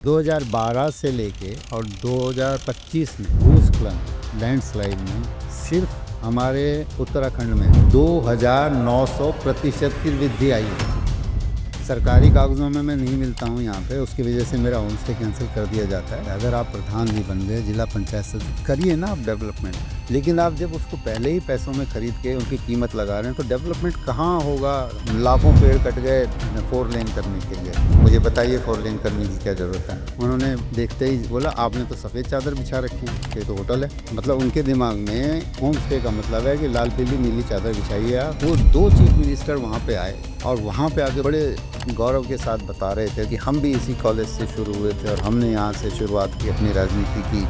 2012 से लेके और 2025 में भूस्खलन लैंडस्लाइड में सिर्फ हमारे उत्तराखंड में 2900% की वृद्धि आई है। सरकारी कागजों में मैं नहीं मिलता हूँ यहाँ पे, उसकी वजह से मेरा होम स्टे कैंसिल कर दिया जाता है। अगर आप प्रधान भी बन गए, जिला पंचायत सदस्य, करिए ना आप डेवलपमेंट, लेकिन आप जब उसको पहले ही पैसों में खरीद के उनकी कीमत लगा रहे हैं तो डेवलपमेंट कहाँ होगा। लाखों पेड़ कट गए 4 लेन करने के लिए, मुझे बताइए 4 लेन करने की क्या ज़रूरत है। उन्होंने देखते ही बोला आपने तो सफ़ेद चादर बिछा रखी है, ये तो होटल है। मतलब उनके दिमाग में होम स्टे का मतलब है कि लाल पीली नीली चादर बिछाइए आप। वो 2 चीफ मिनिस्टर वहाँ पे आए और वहाँ पे आके बड़े गौरव के साथ बता रहे थे कि हम भी इसी कॉलेज से शुरू हुए थे और हमने यहाँ से शुरुआत की, अपनी राजनीति की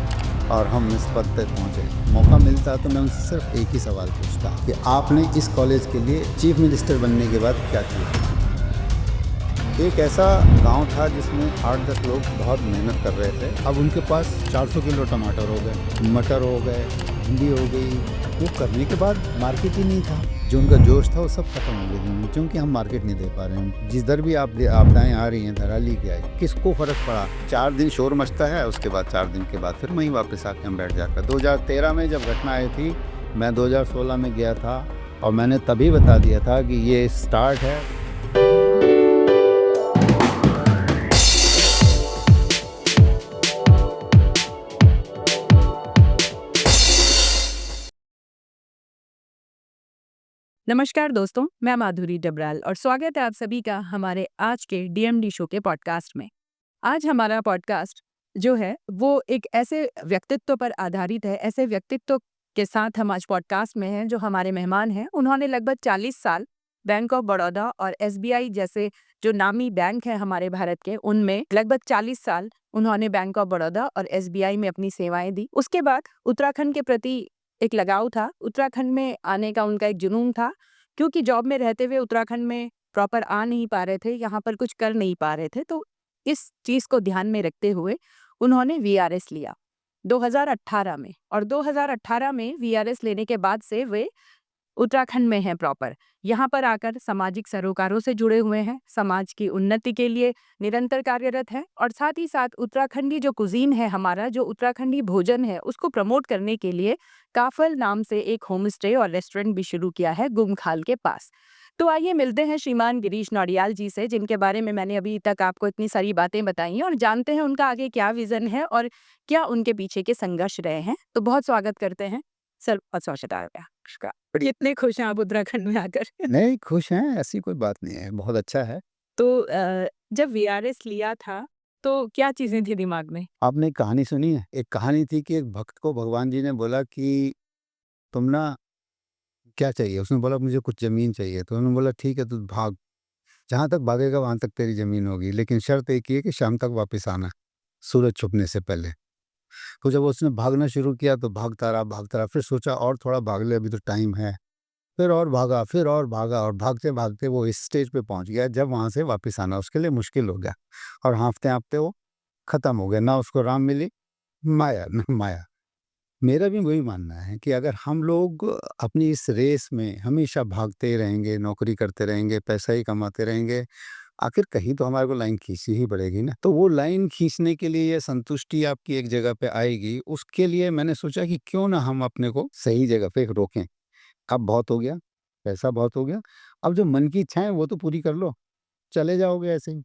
और हम इस पद तक पहुँचे। मौका मिलता तो मैं उनसे सिर्फ एक ही सवाल पूछता कि आपने इस कॉलेज के लिए चीफ मिनिस्टर बनने के बाद क्या किया। एक ऐसा गांव था जिसमें 8-10 लोग बहुत मेहनत कर रहे थे। अब उनके पास 400 किलो टमाटर हो गए, मटर हो गए, भिंडी हो गई। वो करने के बाद मार्केट ही नहीं था। जो उनका जोश था वो सब खत्म हो गया क्योंकि हम मार्केट नहीं दे पा रहे हैं। जिधर भी आपदाएं आ रही हैं धराली की आई, किसको फर्क पड़ा। 4 दिन शोर मचता है, उसके बाद 4 दिन के बाद फिर वहीं वापस आके हम बैठ जाकर। 2013 में जब घटना आई थी, मैं 2016 में गया था और मैंने तभी बता दिया था कि ये स्टार्ट है। नमस्कार दोस्तों, मैं माधुरी डबराल और स्वागत है आप सभी का हमारे आज के डीएमडी शो के पॉडकास्ट में। आज हमारा पॉडकास्ट जो है वो एक ऐसे व्यक्तित्व पर आधारित है। ऐसे व्यक्तित्व के साथ हम आज पॉडकास्ट में हैं जो हमारे मेहमान हैं। उन्होंने लगभग 40 साल बैंक ऑफ बड़ौदा और एसबीआई जैसे जो नामी बैंक हैं हमारे भारत के, उनमें लगभग 40 साल उन्होंने बैंक ऑफ बड़ौदा और एसबीआई में अपनी सेवाएं दी। उसके बाद उत्तराखंड के प्रति एक लगाव था, उत्तराखंड में आने का उनका एक जुनून था, क्योंकि जॉब में रहते हुए उत्तराखंड में प्रॉपर आ नहीं पा रहे थे, यहाँ पर कुछ कर नहीं पा रहे थे। तो इस चीज़ को ध्यान में रखते हुए उन्होंने वीआरएस लिया 2018 में, और 2018 में वीआरएस लेने के बाद से वे उत्तराखंड में हैं प्रॉपर। यहाँ पर आकर सामाजिक सरोकारों से जुड़े हुए हैं, समाज की उन्नति के लिए निरंतर कार्यरत हैं और साथ ही साथ उत्तराखंडी जो कुजीन है हमारा, जो उत्तराखंडी भोजन है, उसको प्रमोट करने के लिए काफल नाम से एक होम स्टे और रेस्टोरेंट भी शुरू किया है गुमखाल के पास। तो आइए मिलते हैं श्रीमान गिरीश नौडियाल जी से, जिनके बारे में मैंने अभी तक आपको इतनी सारी बातें बताई हैं, और जानते हैं उनका आगे क्या विजन है और क्या उनके पीछे के संघर्ष रहे हैं। तो बहुत स्वागत करते हैं सर, बहुत स्वागत है आपका। इतने खुश हैं आप उत्तराखंड में आकर? नहीं, खुश हैं, ऐसी कोई बात नहीं है, बहुत अच्छा है। तो जब वीआरएस लिया था तो क्या चीजें थी दिमाग में? आपने एक कहानी सुनी है? एक कहानी थी कि एक भक्त को भगवान जी ने बोला कि तुम ना क्या चाहिए? उसने बोला मुझे कुछ ज़मीन चाहिए। तो उन्होंने बोला ठीक है तू भाग, जहाँ तक भागेगा वहाँ तक तेरी ज़मीन होगी, लेकिन शर्त एक ही है कि शाम तक वापस आना, सूरज छुपने से पहले। तो जब उसने भागना शुरू किया तो भागता रहा, फिर सोचा और थोड़ा भाग ले, अभी तो टाइम है। फिर और भागा, फिर और भागा और भागते-भागते वो इस स्टेज पे पहुँच गया जब वहाँ से वापस आना उसके लिए मुश्किल हो गया और हाँफते-हाँफते वो खत्म हो गया। ना उसको राम मिली, माया न माया। मेरा भी वही मानना है कि अगर हम लोग अपनी इस रेस में हमेशा भागते रहेंगे, नौकरी करते रहेंगे, पैसा ही कमाते रहेंगे, आखिर कहीं तो हमारे को लाइन खींचनी ही पड़ेगी ना। तो वो लाइन खींचने के लिए ये संतुष्टि आपकी एक जगह पे आएगी, उसके लिए मैंने सोचा कि क्यों ना हम अपने को सही जगह पे रोकें। अब बहुत हो गया, पैसा बहुत हो गया, अब जो मन की इच्छाएँ वो तो पूरी कर लो, चले जाओगे ऐसे ही।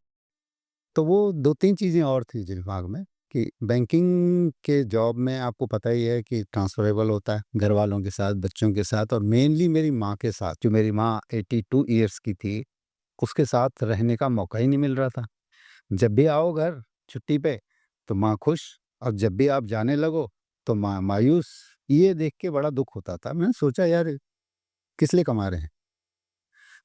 तो वो 2-3 चीज़ें और थी दिमाग में कि बैंकिंग के जॉब में आपको पता ही है कि ट्रांसफरेबल होता है, घरवालों के साथ, बच्चों के साथ और मेनली मेरी माँ के साथ। जो मेरी माँ 82 इयर्स की थी, उसके साथ रहने का मौका ही नहीं मिल रहा था। जब भी आओ घर छुट्टी पे, तो माँ खुश और जब भी आप जाने लगो, तो माँ मायूस। ये देख के बड़ा दुःख होता था। मैंने सोचा यार किस लिए कमा रहे हैं?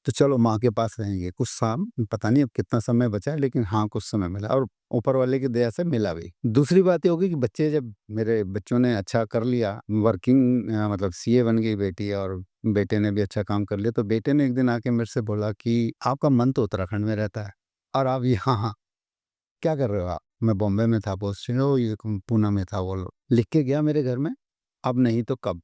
तो चलो माँ के पास रहेंगे कुछ शाम, पता नहीं अब कितना समय बचा है, लेकिन हाँ, कुछ समय मिला और ऊपर वाले की दया से मिला भी। दूसरी बात ये हो गई कि बच्चे जब मेरे बच्चों ने अच्छा कर लिया, वर्किंग मतलब सीए बन गई बेटी और बेटे ने भी अच्छा काम कर लिया, तो बेटे ने एक दिन आके मेरे से बोला कि आपका मन तो उत्तराखंड में रहता है और आप यहाँ क्या कर रहे हो आप? मैं बॉम्बे में था पोस्टिंग, वो ये पूना में था, वो लिख के गया मेरे घर में, अब नहीं तो कब?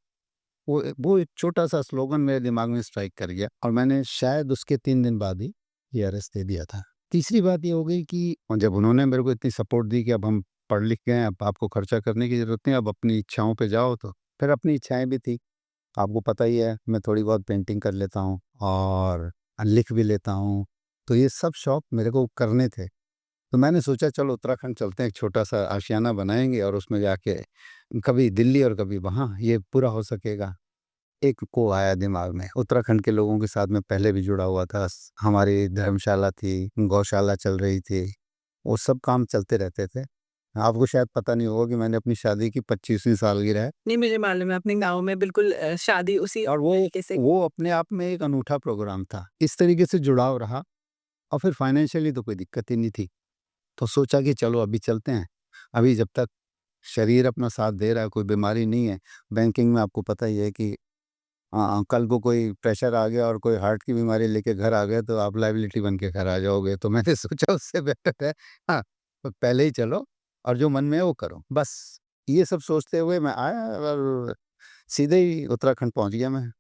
वो एक छोटा-सा स्लोगन मेरे दिमाग में स्ट्राइक कर गया और मैंने शायद उसके 3 दिन बाद ही टीआरएस दे दिया था। तीसरी बात ये हो गई कि जब उन्होंने मेरे को इतनी सपोर्ट दी कि अब हम पढ़ लिख गए हैं, अब आपको खर्चा करने की ज़रूरत नहीं है, अब अपनी इच्छाओं पे जाओ, तो फिर अपनी इच्छाएँ भी थी। आपको पता ही है, मैं थोड़ी बहुत पेंटिंग कर लेता हूँ और लिख भी लेता हूँ, तो ये सब शौक मेरे को करने थे। तो मैंने सोचा चलो उत्तराखंड चलते हैं, एक छोटा-सा आशियाना बनाएँगे और उसमें जाके कभी दिल्ली और कभी वहाँ, ये पूरा हो सकेगा। एक को आया दिमाग में, उत्तराखंड के लोगों के साथ मैं पहले भी जुड़ा हुआ था, हमारी धर्मशाला थी, गौशाला चल रही थी, वो सब काम चलते रहते थे। आपको शायद पता नहीं होगा कि मैंने अपनी शादी की 25वीं सालगिरह है नहीं, मुझे मालूम है अपने गाँव में बिल्कुल शादी उसी और वो तरीके से वो अपने आप में एक अनूठा प्रोग्राम था। इस तरीके से जुड़ाव रहा और फिर फाइनेंशियली तो कोई दिक्कत ही नहीं थी। तो सोचा कि चलो अभी चलते हैं, अभी जब तक शरीर अपना साथ दे रहा है, कोई बीमारी नहीं है। बैंकिंग में आपको पता ही है कि कल को कोई प्रेशर आ गया और कोई हार्ट की बीमारी लेके घर आ गए, तो आप लायबिलिटी बन के घर आ जाओगे। तो मैंने सोचा उससे बेहतर है, हाँ, तो पहले ही चलो और जो मन में है वो करो। बस ये सब सोचते हुए मैं आया और सीधे ही उत्तराखंड पहुँच गया मैं।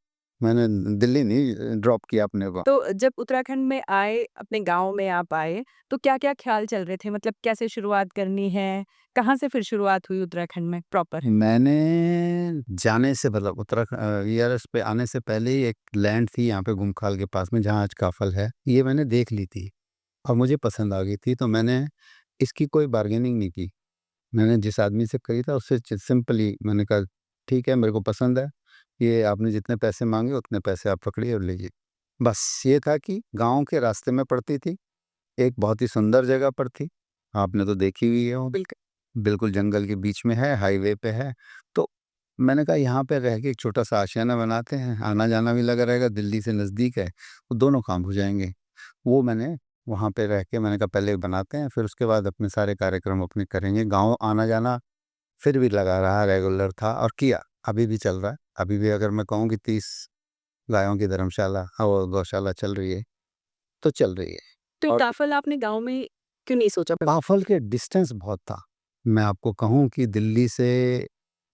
मैंने दिल्ली नहीं ड्रॉप किया अपने को। तो जब उत्तराखंड में आए, अपने गाँव में आप आए, तो क्या-क्या ख़्याल चल रहे थे? मतलब कैसे शुरुआत करनी है? कहाँ से फिर शुरुआत हुई उत्तराखंड में प्रॉपर? मैंने जाने से मतलब ईआरएस पे आने से पहले ही एक लैंड थी यहाँ पे गुमखाल के पास में, जहाँ आज काफल है, ये मैंने देख ली थी और मुझे पसंद आ गई थी, तो मैंने इसकी कोई बार्गेनिंग नहीं की। मैंने जिस आदमी से करी था उससे सिंपली मैंने कहा ठीक है, मेरे को पसंद है, ये आपने जितने पैसे मांगे उतने पैसे आप पकड़िए और लीजिए। बस ये था कि गांव के रास्ते में पड़ती थी, एक बहुत ही सुंदर जगह पर थी, आपने तो देखी हुई है वो, बिल्कुल जंगल के बीच में है, हाईवे पे है। तो मैंने कहा यहाँ पे रह के एक छोटा सा आशियाना बनाते हैं, आना जाना भी लगा रहेगा, दिल्ली से नज़दीक है, तो दोनों काम हो जाएंगे। वो मैंने वहाँ पे रह के मैंने कहा पहले बनाते हैं, फिर उसके बाद अपने सारे कार्यक्रम अपने करेंगे। गाँव आना-जाना फिर भी लगा रहा, रेगुलर था और किया, अभी भी चल रहा है। अभी भी अगर मैं कहूँ कि 30 गायों की धर्मशाला और गौशाला चल रही है, तो चल रही है। तो और काफ़िल आपने गाँव में क्यों नहीं सोचा? काफ़ल के डिस्टेंस बहुत था। मैं आपको कहूँ कि दिल्ली से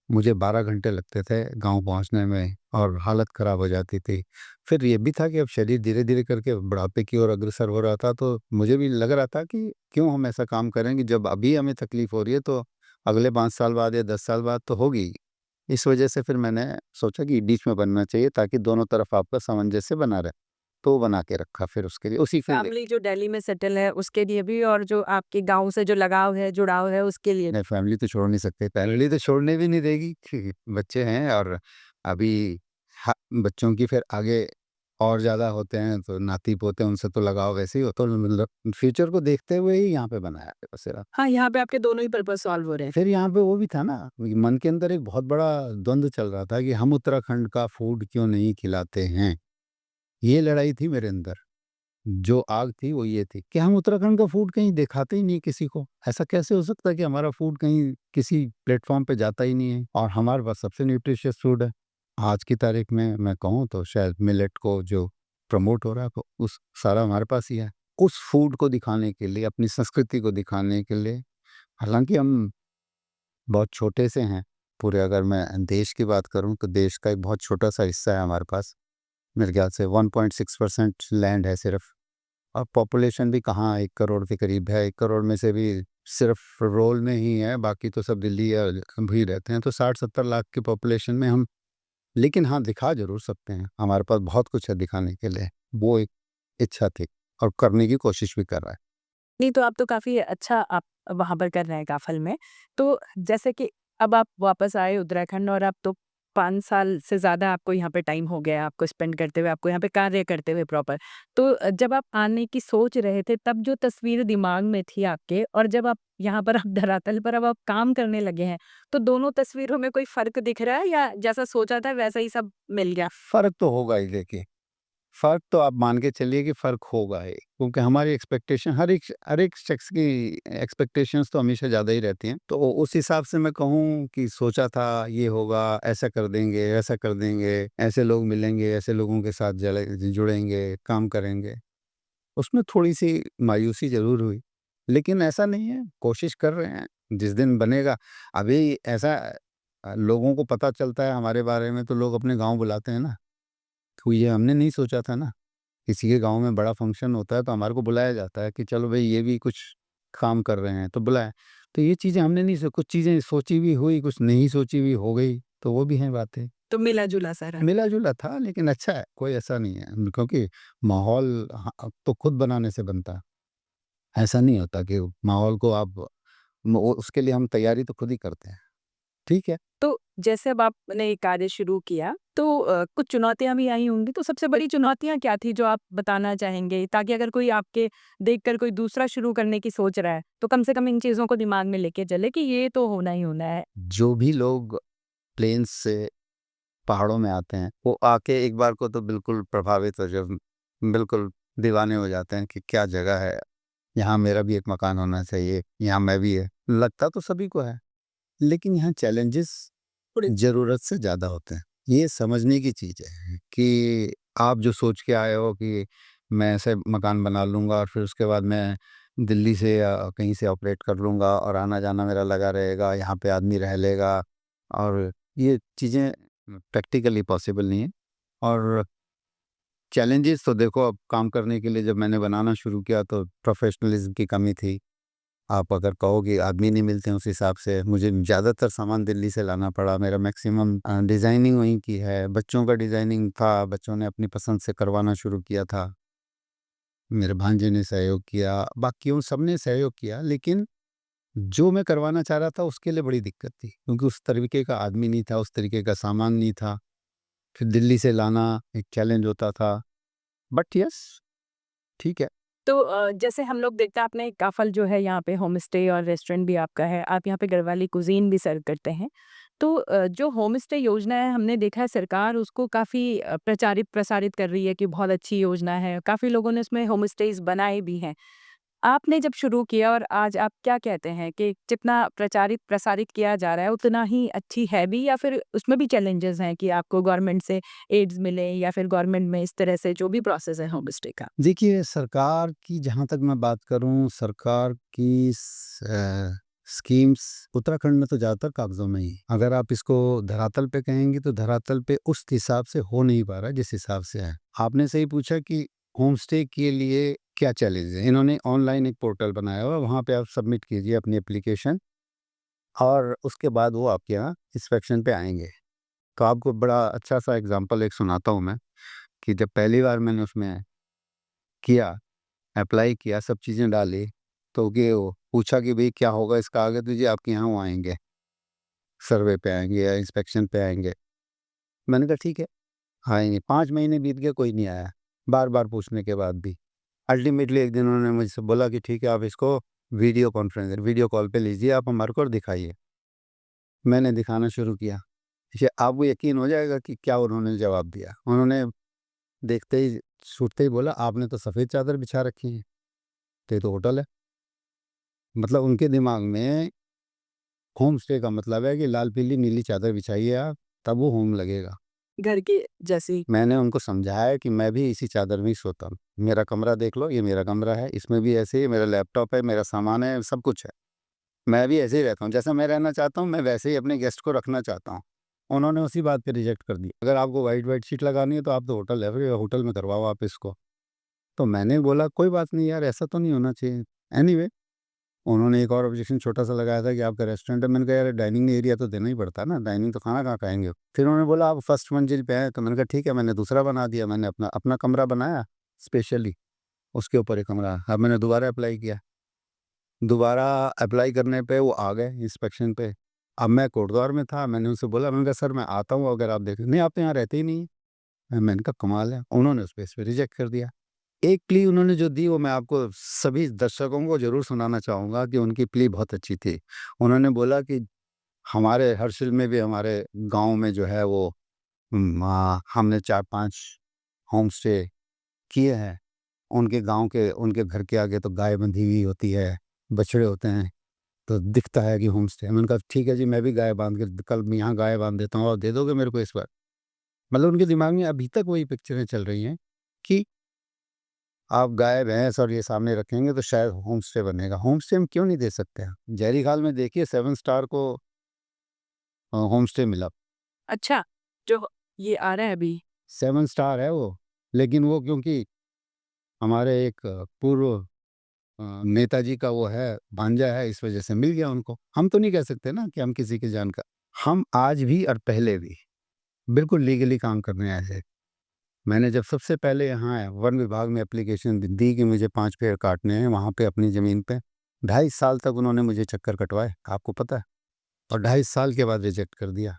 मुझे 12 घंटे लगते थे गाँव पहुँचने में और हालत ख़राब हो जाती थी। फिर ये भी था कि अब शरीर धीरे-धीरे करके बुढ़ापे की ओर अग्रसर हो रहा था, तो मुझे भी लग रहा था कि क्यों हम ऐसा काम करेंगे, जब अभी हमें तकलीफ़ हो रही है तो अगले 5 साल बाद या 10 साल बाद तो होगी ही। इस वजह से फिर मैंने सोचा कि बीच में बनना चाहिए ताकि दोनों तरफ आपका सामंजस्य बना रहे। तो वो बना के रखा फिर उसके लिए उसी फील्ड फैमिली जो दिल्ली में सेटल है उसके लिए भी और जो आपके गाँव से जो लगाव है, जुड़ाव है उसके लिए भी? नहीं, फैमिली तो छोड़ नहीं सकते, फैमिली तो छोड़ने भी नहीं देगी कि बच्चे हैं और अभी बच्चों की फिर आगे और ज़्यादा होते हैं, तो नाती-पोते उनसे तो लगाव वैसे ही हो, तो मतलब फ्यूचर को देखते हुए ही यहाँ पे बनाया है बसेरा। हाँ, यहाँ पे आपके दोनों ही पर्पज़ सॉल्व हो रहे हैं। फिर यहाँ पे वो भी था ना, मन के अंदर एक बहुत बड़ा द्वंद चल रहा था कि हम उत्तराखंड का फूड क्यों नहीं खिलाते हैं? ये लड़ाई थी मेरे अंदर। जो आग थी वो ये थी कि हम उत्तराखंड का फूड कहीं दिखाते ही नहीं किसी को। ऐसा कैसे हो सकता है कि हमारा फूड कहीं किसी प्लेटफ़ॉर्म पे जाता ही नहीं है और हमारे पास सबसे न्यूट्रिशियस फूड है। आज की तारीख में मैं कहूँ तो शायद मिलेट को जो प्रमोट हो रहा है तो उस सारा हमारे पास ही है। उस फूड को दिखाने के लिए, अपनी संस्कृति को दिखाने के लिए, हालाँकि हम बहुत छोटे से हैं, पूरे अगर मैं देश की बात करूँ तो देश का एक बहुत छोटा-सा हिस्सा है हमारे पास। मेरे ख्याल से 1.6% लैंड है सिर्फ़। और पॉपुलेशन भी कहाँ 1 करोड़ के करीब है, 1 करोड़ में से भी सिर्फ रोल में ही है, बाकी तो सब दिल्ली या भी रहते हैं, तो 60-70 लाख की पॉपुलेशन में हम, लेकिन हाँ, दिखा ज़रूर सकते हैं, हमारे पास बहुत कुछ है दिखाने के लिए, वो एक इच्छा थी और करने की कोशिश भी कर रहा है। नहीं, तो आप तो काफ़ी अच्छा आप वहाँ पर कर रहे हैं काफ़ल में। तो जैसे कि अब आप वापस आए उत्तराखंड और अब तो 5 साल से ज़्यादा आपको यहाँ पे टाइम हो गया है आपको स्पेंड करते हुए, आपको यहाँ पे कार्य करते हुए प्रॉपर। तो जब आप आने की सोच रहे थे तब जो तस्वीर दिमाग में थी आपके और जब आप यहाँ पर आप धरातल पर अब आप काम करने लगे हैं, तो दोनों तस्वीरों में कोई फ़र्क दिख रहा है या जैसा सोचा था वैसा ही सब मिल गया? फ़र्क तो होगा ही देखिए, फ़र्क तो आप मान के चलिए कि फ़र्क होगा ही, क्योंकि हमारी एक्सपेक्टेशन हर एक शख्स की एक्सपेक्टेशंस तो हमेशा ज़्यादा ही रहती हैं। तो उस हिसाब से मैं कहूँ कि सोचा था ये होगा, ऐसा कर देंगे, वैसा कर देंगे, ऐसे लोग मिलेंगे, ऐसे लोगों के साथ जुड़ेंगे, काम करेंगे। उसमें थोड़ी-सी मायूसी ज़रूर हुई, लेकिन ऐसा नहीं है, कोशिश कर रहे हैं, जिस दिन बनेगा। अभी ऐसा लोगों को पता चलता है हमारे बारे में तो लोग अपने गाँव बुलाते हैं ना, तो ये हमने नहीं सोचा था ना। किसी के गाँव में बड़ा फंक्शन होता है तो हमारे को बुलाया जाता है कि चलो भई ये भी कुछ काम कर रहे हैं तो बुलाएँ। तो ये चीज़ें हमने नहीं कुछ चीज़ें सोची भी हुई, कुछ नहीं सोची हुई हो गई, तो वो भी हैं बातें। तो मिला-जुला सा रहा। मिला-जुला था लेकिन अच्छा है, कोई ऐसा नहीं है क्योंकि माहौल तो खुद बनाने से बनता है। ऐसा नहीं होता कि माहौल को आप उसके लिए हम तैयारी तो खुद ही करते हैं। ठीक है। तो जैसे अब आपने ये कार्य शुरू किया, तो कुछ चुनौतियाँ भी आई होंगी, तो सबसे बड़ी चुनौतियाँ क्या थी जो आप बताना चाहेंगे? ताकि अगर कोई आपके देखकर कोई दूसरा शुरू करने की सोच रहा है, तो कम से कम इन चीज़ों को दिमाग में लेके चले कि ये तो होना ही होना है। जो भी लोग प्लेन्स से पहाड़ों में आते हैं, वो आके एक बार को तो बिल्कुल प्रभावित हो जब बिल्कुल दीवाने हो जाते हैं कि क्या जगह है, यहाँ मेरा भी एक मकान होना चाहिए, यहाँ मैं भी है। लगता तो सभी को है, लेकिन यहाँ चैलेंजेस ज़रूरत से ज़्यादा होते हैं। ये समझने की चीज़ है कि आप जो सोच के आए हो कि मैं ऐसे मकान बना लूँगा और फिर उसके बाद मैं दिल्ली से या कहीं से ऑपरेट कर लूँगा और आना-जाना मेरा लगा रहेगा, यहाँ पे आदमी रह लेगा और ये चीज़ें प्रैक्टिकली पॉसिबल नहीं है। और चैलेंजेस तो देखो अब काम करने के लिए जब मैंने बनाना शुरू किया तो प्रोफ़ेशनलिज़्म की कमी थी। आप अगर कहो कि आदमी नहीं मिलते हैं उस हिसाब से, मुझे ज़्यादातर सामान दिल्ली से लाना पड़ा। मेरा मैक्सिमम डिज़ाइनिंग वहीं की है। बच्चों का डिज़ाइनिंग था, बच्चों ने अपनी पसंद से करवाना शुरू किया था। मेरे भांजे ने सहयोग किया, बाकियों सबने सहयोग किया, लेकिन जो मैं करवाना चाह रहा था उसके लिए बड़ी दिक्कत थी, क्योंकि उस तरीके का आदमी नहीं था, उस तरीके का सामान नहीं था। फिर दिल्ली से लाना एक चैलेंज होता था। बट यस, ठीक है। तो जैसे हम लोग देखते हैं आपने काफ़ल जो है यहाँ पे होम स्टे और रेस्टोरेंट भी आपका है, आप यहाँ पे गढ़वाली कुज़ीन भी सर्व करते हैं। तो जो होम स्टे योजना है हमने देखा है सरकार उसको काफ़ी प्रचारित प्रसारित कर रही है कि बहुत अच्छी योजना है, काफ़ी लोगों ने उसमें होम स्टेज़ बनाए भी हैं। आपने जब शुरू किया और आज आप क्या कहते हैं कि जितना प्रचारित प्रसारित किया जा रहा है उतना ही अच्छी है भी या फिर उसमें भी चैलेंजेस हैं कि आपको गवर्नमेंट से एड्स मिले या फिर गवर्नमेंट में इस तरह से जो भी प्रोसेस है होम स्टे का? देखिए, सरकार की जहाँ तक मैं बात करूँ, सरकार की स्कीम्स उत्तराखंड में तो ज़्यादातर कागज़ों में ही है। अगर आप इसको धरातल पे कहेंगी, तो धरातल पे उस हिसाब से हो नहीं पा रहा है, जिस हिसाब से है। आपने सही पूछा कि होम स्टे के लिए क्या चैलेंज है? इन्होंने ऑनलाइन एक पोर्टल बनाया हुआ है, वहाँ पे आप सबमिट कीजिए अपनी एप्लीकेशन और उसके बाद वो आपके यहाँ इंस्पेक्शन पे आएँगे। तो आपको बड़ा अच्छा-सा एग्ज़ाम्पल एक सुनाता हूँ मैं, कि जब पहली बार मैंने उसमें किया, अप्लाई किया, सब चीज़ें डाली, तो कि वो पूछा कि भई क्या होगा इसका आगे? तो जी आपके यहाँ वो आएँगे, सर्वे पे आएँगे या इंस्पेक्शन पे आएँगे। मैंने कहा ठीक है, आएँगे। 5 महीने बीत गए, कोई नहीं आया, बार-बार पूछने के बाद भी। अल्टीमेटली एक दिन उन्होंने मुझसे बोला कि ठीक है, आप इसको वीडियो कॉल पे लीजिए आप हमारे को और दिखाइए। मैंने दिखाना शुरू किया। देखिए, आपको यकीन हो जाएगा कि क्या उन्होंने जवाब दिया। उन्होंने देखते ही, छूटते ही बोला, आपने तो सफ़ेद चादर बिछा रखी है, तो ये तो होटल है। मतलब उनके दिमाग में होम स्टे का मतलब है कि लाल, पीली, नीली चादर बिछाइए आप, तब वो होम लगेगा। घर के जैसी मैंने उनको समझाया कि मैं भी इसी चादर में ही सोता हूँ। मेरा कमरा देख लो, ये मेरा कमरा है, इसमें भी ऐसे ही मेरा लैपटॉप है, मेरा सामान है, सब कुछ है। मैं भी ऐसे ही रहता हूँ, जैसा मैं रहना चाहता हूँ, मैं वैसे ही अपने गेस्ट को रखना चाहता हूँ। उन्होंने उसी बात पे रिजेक्ट कर दिया। अगर आपको व्हाइट शीट लगानी है तो आप तो होटल है, फिर होटल में करवाओ आप इसको। तो मैंने बोला कोई बात नहीं यार, ऐसा तो नहीं होना चाहिए। एनीवे, उन्होंने एक और ऑब्जेक्शन छोटा-सा लगाया था कि आपका रेस्टोरेंट है। मैंने कहा यार डाइनिंग एरिया तो देना ही पड़ता है ना, डाइनिंग तो खाना कहाँ खाएँगे? फिर उन्होंने बोला आप फर्स्ट मंजिल पे हैं, तो मैंने कहा ठीक है, मैंने दूसरा बना दिया। मैंने अपना अपना कमरा बनाया स्पेशली, उसके ऊपर एक कमरा। अब मैंने दोबारा अप्लाई किया। दोबारा अप्लाई करने पे वो आ गए इंस्पेक्शन पे। अब मैं कोटद्वार में था, मैंने उनसे बोला, मैंने कहा सर मैं आता हूँ अगर आप देखें। नहीं, आप तो यहाँ रहते ही नहीं हैं। मैंने कहा कमाल है। उन्होंने उस पे इस पे रिजेक्ट कर दिया। एक प्ली उन्होंने जो दी वो मैं आपको सभी दर्शकों को ज़रूर सुनाना चाहूँगा कि उनकी प्ली बहुत अच्छी थी। उन्होंने बोला कि हमारे हर्षिल में भी हमारे गाँव में जो है वो हमने 4-5 होम स्टे किए हैं। उनके गाँव के उनके घर के आगे तो गाय बंधी हुई होती है, बछड़े होते हैं, तो दिखता है कि होम स्टे है। मैंने कहा ठीक है जी, मैं भी गाय बाँध के कल मैं यहाँ गाय बाँध देता हूँ और दे दोगे मेरे को इस बार? मतलब उनके दिमाग में अभी तक वही पिक्चरें चल रही हैं कि आप गाय, भैंस और ये सामने रखेंगे तो शायद होम स्टे बनेगा। होम स्टे हम क्यों नहीं दे सकते हैं? जयरीखाल में देखिए 7 स्टार को होम स्टे मिला। अच्छा, जो ये आ रहा है अभी 7 स्टार है वो, लेकिन वो क्योंकि हमारे एक पूर्व नेताजी का वो है, भांजा है, इस वजह से मिल गया उनको। हम तो नहीं कह सकते ना कि हम किसी की जान का। हम आज भी और पहले भी बिल्कुल लीगली काम करने आए थे। मैंने जब सबसे पहले यहाँ आया, वन विभाग में एप्लीकेशन दी कि मुझे 5 पेड़ काटने हैं वहाँ पे अपनी ज़मीन पे, 2.5 साल तक उन्होंने मुझे चक्कर कटवाए, आपको पता है? और 2.5 साल के बाद रिजेक्ट कर दिया।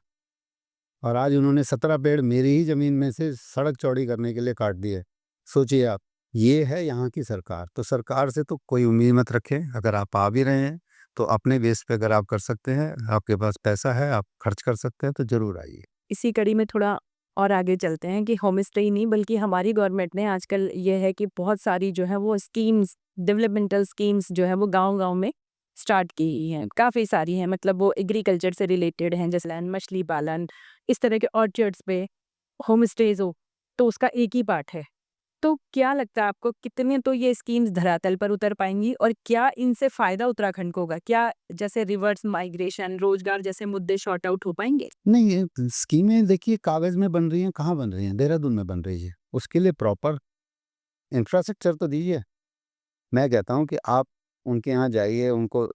और आज उन्होंने 17 पेड़ मेरी ही ज़मीन में से सड़क चौड़ी करने के लिए काट दिए। सोचिए आप, ये है यहाँ की सरकार। तो सरकार से तो कोई उम्मीद मत रखें, अगर आप आ भी रहे हैं, तो अपने बेस पे अगर आप कर सकते हैं, आपके पास पैसा है, आप खर्च कर सकते हैं, तो ज़रूर आइए। इसी कड़ी में थोड़ा और आगे चलते हैं कि होम स्टे ही नहीं बल्कि हमारी गवर्नमेंट ने आजकल ये है कि बहुत सारी जो है वो स्कीम्स, डेवलपमेंटल स्कीम्स जो है वो गाँव-गाँव में स्टार्ट की ही हैं। काफ़ी सारी हैं, मतलब वो एग्रीकल्चर से रिलेटेड हैं, जैसे लैंड मछली पालन, इस तरह के ऑर्चर्ड्स पे होम स्टेज़ हो, तो उसका एक ही पार्ट है। तो क्या लगता है आपको कितने तो ये स्कीम्स धरातल पर उतर पाएँगी और क्या इनसे फ़ायदा उत्तराखंड को होगा? क्या जैसे रिवर्स माइग्रेशन, रोज़गार जैसे मुद्दे सॉर्ट आउट हो पाएँगे? नहीं, ये स्कीमें देखिए कागज़ में बन रही हैं, कहाँ बन रही हैं? देहरादून में बन रही है। उसके लिए प्रॉपर इंफ्रास्ट्रक्चर तो दीजिए। मैं कहता हूँ कि आप उनके यहाँ जाइए, उनको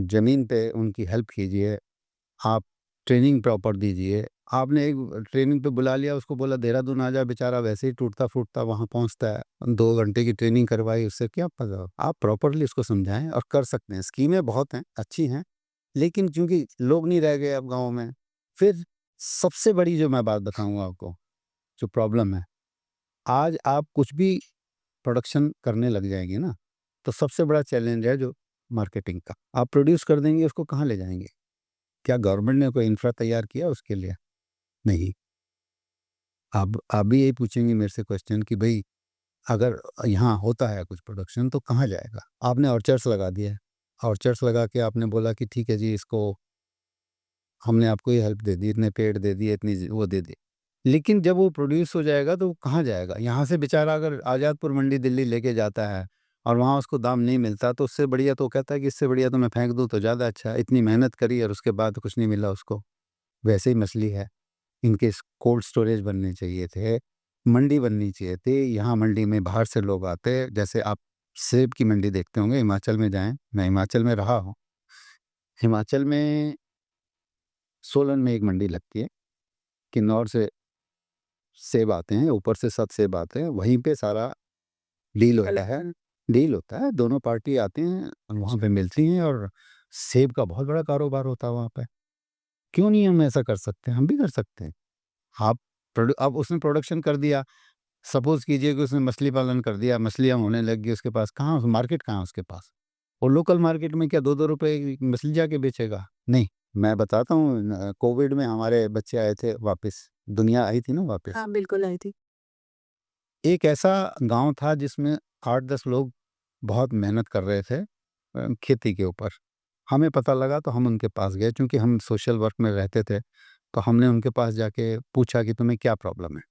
ज़मीन पे उनकी हेल्प कीजिए, आप ट्रेनिंग प्रॉपर दीजिए। आपने एक ट्रेनिंग पे बुला लिया, उसको बोला देहरादून आ जा, बेचारा वैसे ही टूटता-फूटता वहाँ पहुँचता है। 2 घंटे की ट्रेनिंग करवाई, उससे क्या फ़ायदा? आप प्रॉपरली उसको समझाएँ और कर सकते हैं। स्कीमें बहुत हैं, अच्छी हैं, लेकिन चूँकि लोग नहीं रह गए अब गाँव में। फिर सबसे बड़ी जो मैं बात बताऊँ आपको, जो प्रॉब्लम है, आज आप कुछ भी प्रोडक्शन करने लग जाएँगे ना, तो सबसे बड़ा चैलेंज है जो मार्केटिंग का। आप प्रोड्यूस कर देंगे, उसको कहाँ ले जाएँगे? क्या गवर्नमेंट ने कोई इंफ्रा तैयार किया उसके लिए? नहीं। आप भी यही पूछेंगे मेरे से क्वेश्चन कि भई अगर यहाँ होता है कुछ प्रोडक्शन तो कहाँ जाएगा? आपने ऑर्चर्ड्स लगा दिए। ऑर्चर्ड्स लगा के आपने बोला कि ठीक है जी, इसको हमने आपको ये हेल्प दे दी, इतने पेड़ दे दिए, इतनी वो दे दी। लेकिन जब वो प्रोड्यूस हो जाएगा तो वो कहाँ जाएगा? यहाँ से बेचारा अगर आज़ादपुर मंडी दिल्ली लेके जाता है और वहाँ उसको दाम नहीं मिलता, तो उससे बढ़िया तो वो कहता है कि इससे बढ़िया तो मैं फेंक दूँ तो ज़्यादा अच्छा है। इतनी मेहनत करी और उसके बाद कुछ नहीं मिला उसको। वैसे ही मछली है। इनके कोल्ड स्टोरेज बनने चाहिए थे, मंडी बननी चाहिए थी। यहाँ मंडी में बाहर से लोग आते, जैसे आप सेब की मंडी देखते होंगे, हिमाचल में जाएँ, मैं हिमाचल में रहा हूँ। हिमाचल में सोलन में एक मंडी लगती है, किन्नौर से सेब आते हैं, ऊपर से सब सेब आते हैं, वहीं पे सारा डील होता है। डील होता है, दोनों पार्टी आती हैं और वहाँ पे मिलती हैं और सेब का बहुत बड़ा कारोबार होता है वहाँ पे। क्यों नहीं हम ऐसा कर सकते? हम भी कर सकते हैं। आप अब उसने प्रोडक्शन कर दिया, सपोज़ कीजिए कि उसने मछली पालन कर दिया, मछलियाँ होने लग गई उसके पास, कहाँ मार्केट कहाँ है उसके पास? वो लोकल मार्केट में क्या 2-2 रुपए की मछली जाके बेचेगा? नहीं, मैं बताता हूँ कोविड में हमारे बच्चे आए थे वापस, दुनिया आई थी ना वापस। हाँ, बिल्कुल आई थी। एक ऐसा गाँव था जिसमें 8-10 लोग बहुत मेहनत कर रहे थे खेती के ऊपर। हमें पता लगा तो हम उनके पास गए, चूँकि हम सोशल वर्क में रहते थे, तो हमने उनके पास जाके पूछा कि तुम्हें क्या प्रॉब्लम है?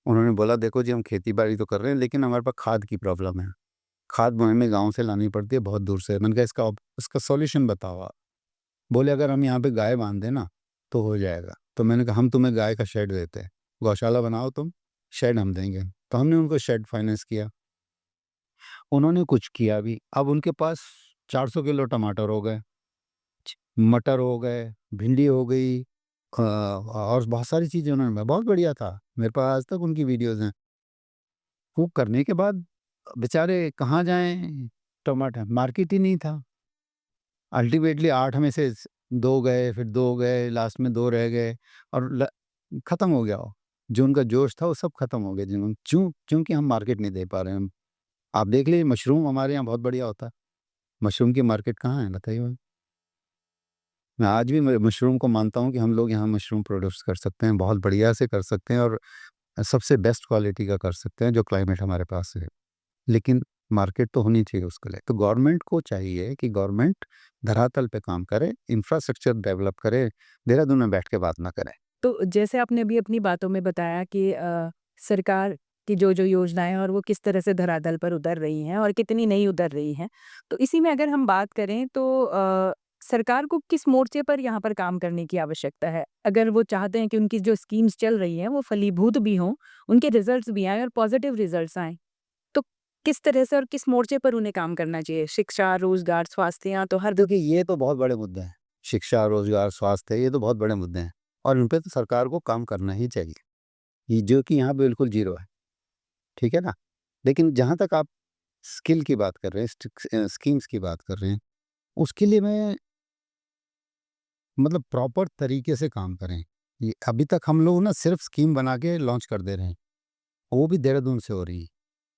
उन्होंने बोला देखो जी, हम खेती-बाड़ी तो कर रहे हैं लेकिन हमारे पास खाद की प्रॉब्लम है। खाद हमें गाँव से लानी पड़ती है बहुत दूर से। मैंने कहा इसका सॉल्यूशन बताओ आप। बोले अगर हम यहाँ पे गाय बाँध दें ना, तो हो जाएगा। तो मैंने कहा हम तुम्हें गाय का शेड देते हैं, गौशाला बनाओ तुम, शेड हम देंगे। तो हमने उनको शेड फाइनेंस किया। उन्होंने कुछ किया भी। अब उनके पास 400 किलो टमाटर हो गए, मटर हो गए, भिंडी हो गई, और बहुत सारी चीज़ें उन्होंने, बहुत बढ़िया था। मेरे पास आज तक उनकी वीडियोज़ हैं। वो करने के बाद बेचारे कहाँ जाएँ टमाटर, मार्केट ही नहीं था। अल्टीमेटली 8 में से 2 गए, फिर 2 गए, लास्ट में 2 रह गए और खत्म हो गया वो। जो उनका जोश था वो सब खत्म हो गया, क्योंकि हम मार्केट नहीं दे पा रहे हैं। आप देख लीजिए, मशरूम हमारे यहाँ बहुत बढ़िया होता है। मशरूम की मार्केट कहाँ है बताइए भाई? मैं आज भी मशरूम को मानता हूँ कि हम लोग यहाँ मशरूम प्रोड्यूस कर सकते हैं, बहुत बढ़िया से कर सकते हैं और सबसे बेस्ट क्वालिटी का कर सकते हैं जो क्लाइमेट हमारे पास है। लेकिन मार्केट तो होनी चाहिए उसके लिए। तो गवर्नमेंट को चाहिए कि गवर्नमेंट धरातल पे काम करे, इंफ्रास्ट्रक्चर डेवलप करे, देहरादून में बैठ के बात ना करे। तो जैसे आपने अभी अपनी बातों में बताया कि सरकार की जो-जो योजनाएँ हैं और वो किस तरह से धरातल पर उतर रही हैं और कितनी नहीं उतर रही हैं। तो इसी में अगर हम बात करें तो सरकार को किस मोर्चे पर यहाँ पर काम करने की आवश्यकता है? अगर वो चाहते हैं कि उनकी जो स्कीम्स चल रही हैं वो फलीभूत भी हों, उनके रिज़ल्ट्स भी आएँ और पॉज़िटिव रिज़ल्ट्स आएँ, तो किस तरह से और किस मोर्चे पर उन्हें काम करना चाहिए? शिक्षा, रोज़गार, स्वास्थ्य या तो हर देखिए ये तो बहुत बड़े मुद्दे हैं। शिक्षा, रोज़गार, स्वास्थ्य ये तो बहुत बड़े मुद्दे हैं और इन पे तो सरकार को काम करना ही चाहिए। ये जो कि यहाँ बिल्कुल ज़ीरो है, ठीक है ना? लेकिन जहाँ तक आप स्किल की बात कर रहे हैं, स्कीम्स की बात कर रहे हैं, उसके लिए मैं मतलब प्रॉपर तरीके से काम करें। ये अभी तक हम लोग ना सिर्फ़ स्कीम बना के लॉन्च कर दे रहे हैं, वो भी देहरादून से हो रही है।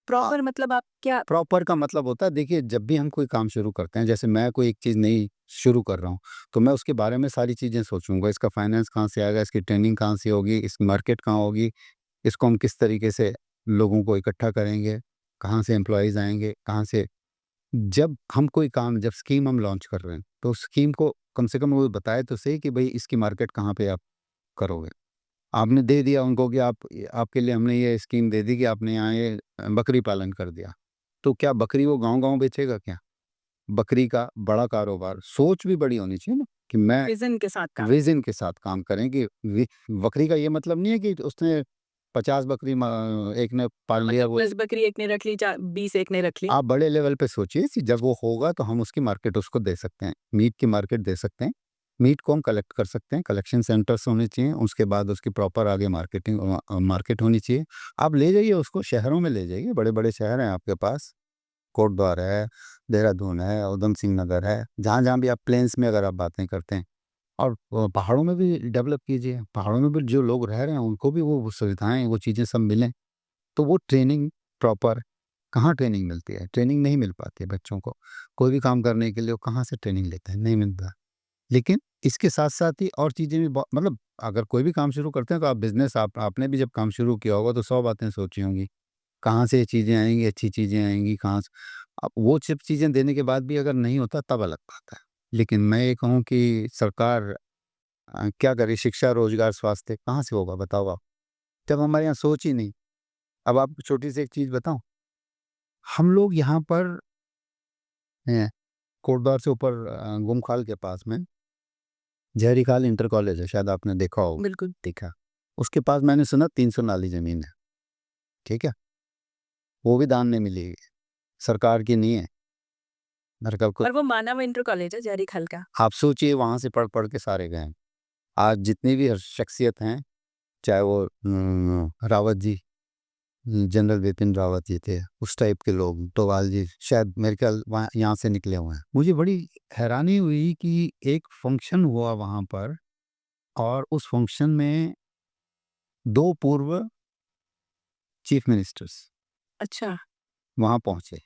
प्रॉपर मतलब आप क्या प्रॉपर का मतलब होता है देखिए जब भी हम कोई काम शुरू करते हैं, जैसे मैं कोई एक चीज़ नई शुरू कर रहा हूँ, तो मैं उसके बारे में सारी चीज़ें सोचूँगा। इसका फाइनेंस कहाँ से आएगा, इसकी ट्रेनिंग कहाँ से होगी, इसकी मार्केट कहाँ होगी, इसको हम किस तरीके से लोगों को इकट्ठा करेंगे, कहाँ से एम्प्लॉइज़ आएँगे, कहाँ से जब हम कोई काम जब स्कीम हम लॉन्च कर रहे हैं, तो स्कीम को कम से कम वो बताए तो सही कि भई इसकी मार्केट कहाँ पे आप करोगे। आपने दे दिया उनको कि आपके लिए हमने ये स्कीम दे दी कि आपने यहाँ ये बकरी पालन कर दिया। तो क्या बकरी वो गाँव-गाँव बेचेगा क्या? बकरी का बड़ा कारोबार, सोच भी बड़ी होनी चाहिए ना कि मैं विज़न के साथ काम विज़न के साथ काम करें कि बकरी का ये मतलब नहीं है कि उसने 50 बकरी एक ने पाल लिया वो 10 बकरी एक ने रख ली, 20 एक ने रख ली। आप बड़े लेवल पे सोचिए कि जब वो होगा तो हम उसकी मार्केट उसको दे सकते हैं। मीट की मार्केट दे सकते हैं। मीट को हम कलेक्ट कर सकते हैं, कलेक्शन सेंटर्स होने चाहिए, उसके बाद उसकी प्रॉपर आगे मार्केट होनी चाहिए। आप ले जाइए उसको शहरों में ले जाइए, बड़े-बड़े शहर हैं आपके पास, कोटद्वार है, देहरादून है, उधम सिंह नगर है, जहाँ-जहाँ भी आप प्लेन्स में अगर आप बातें करते हैं और पहाड़ों में भी डेवलप कीजिए। पहाड़ों में भी जो लोग रह रहे हैं उनको भी वो सुविधाएँ, वो चीज़ें सब मिलें। तो वो ट्रेनिंग प्रॉपर कहाँ ट्रेनिंग मिलती है? ट्रेनिंग नहीं मिल पाती है बच्चों को। कोई भी काम करने के लिए वो कहाँ से ट्रेनिंग लेते हैं? नहीं मिलता। लेकिन इसके साथ-साथ ही और चीज़ें भी मतलब अगर कोई भी काम शुरू करते हैं तो आप बिज़नेस आपने भी जब काम शुरू किया होगा तो 100 बातें सोची होंगी। कहाँ से ये चीज़ें आएँगी, अच्छी चीज़ें आएँगी, कहाँ से अब वो सब चीज़ें देने के बाद भी अगर नहीं होता तब अलग बात है। लेकिन मैं ये कहूँ कि सरकार क्या करे शिक्षा, रोज़गार, स्वास्थ्य कहाँ से होगा बताओ आप? जब हमारे यहाँ सोच ही नहीं। अब आपको छोटी सी एक चीज़ बताऊँ? हम लोग यहाँ पर हैं, कोटद्वार से ऊपर गुमखाल के पास में जयहरी खाल इंटर कॉलेज है, शायद आपने देखा होगा। बिल्कुल। देखा। उसके पास मैंने सुना 300 नाली ज़मीन है, ठीक है? वो भी दान में मिली है, सरकार की नहीं है। सरकार को और वो मानव इंटर कॉलेज है जहरी खल का। आप सोचिए वहाँ से पढ़-पढ़ के सारे गए हैं। आज जितनी भी शख्सियत हैं, चाहे वो रावत जी जनरल बिपिन रावत जी थे, उस टाइप के लोग, डोभाल जी शायद मेरे ख्याल वहाँ यहाँ से निकले हुए हैं। मुझे बड़ी हैरानी हुई कि एक फंक्शन हुआ वहाँ पर और उस फंक्शन में 2 पूर्व चीफ मिनिस्टर्स अच्छा। वहाँ पहुँचे।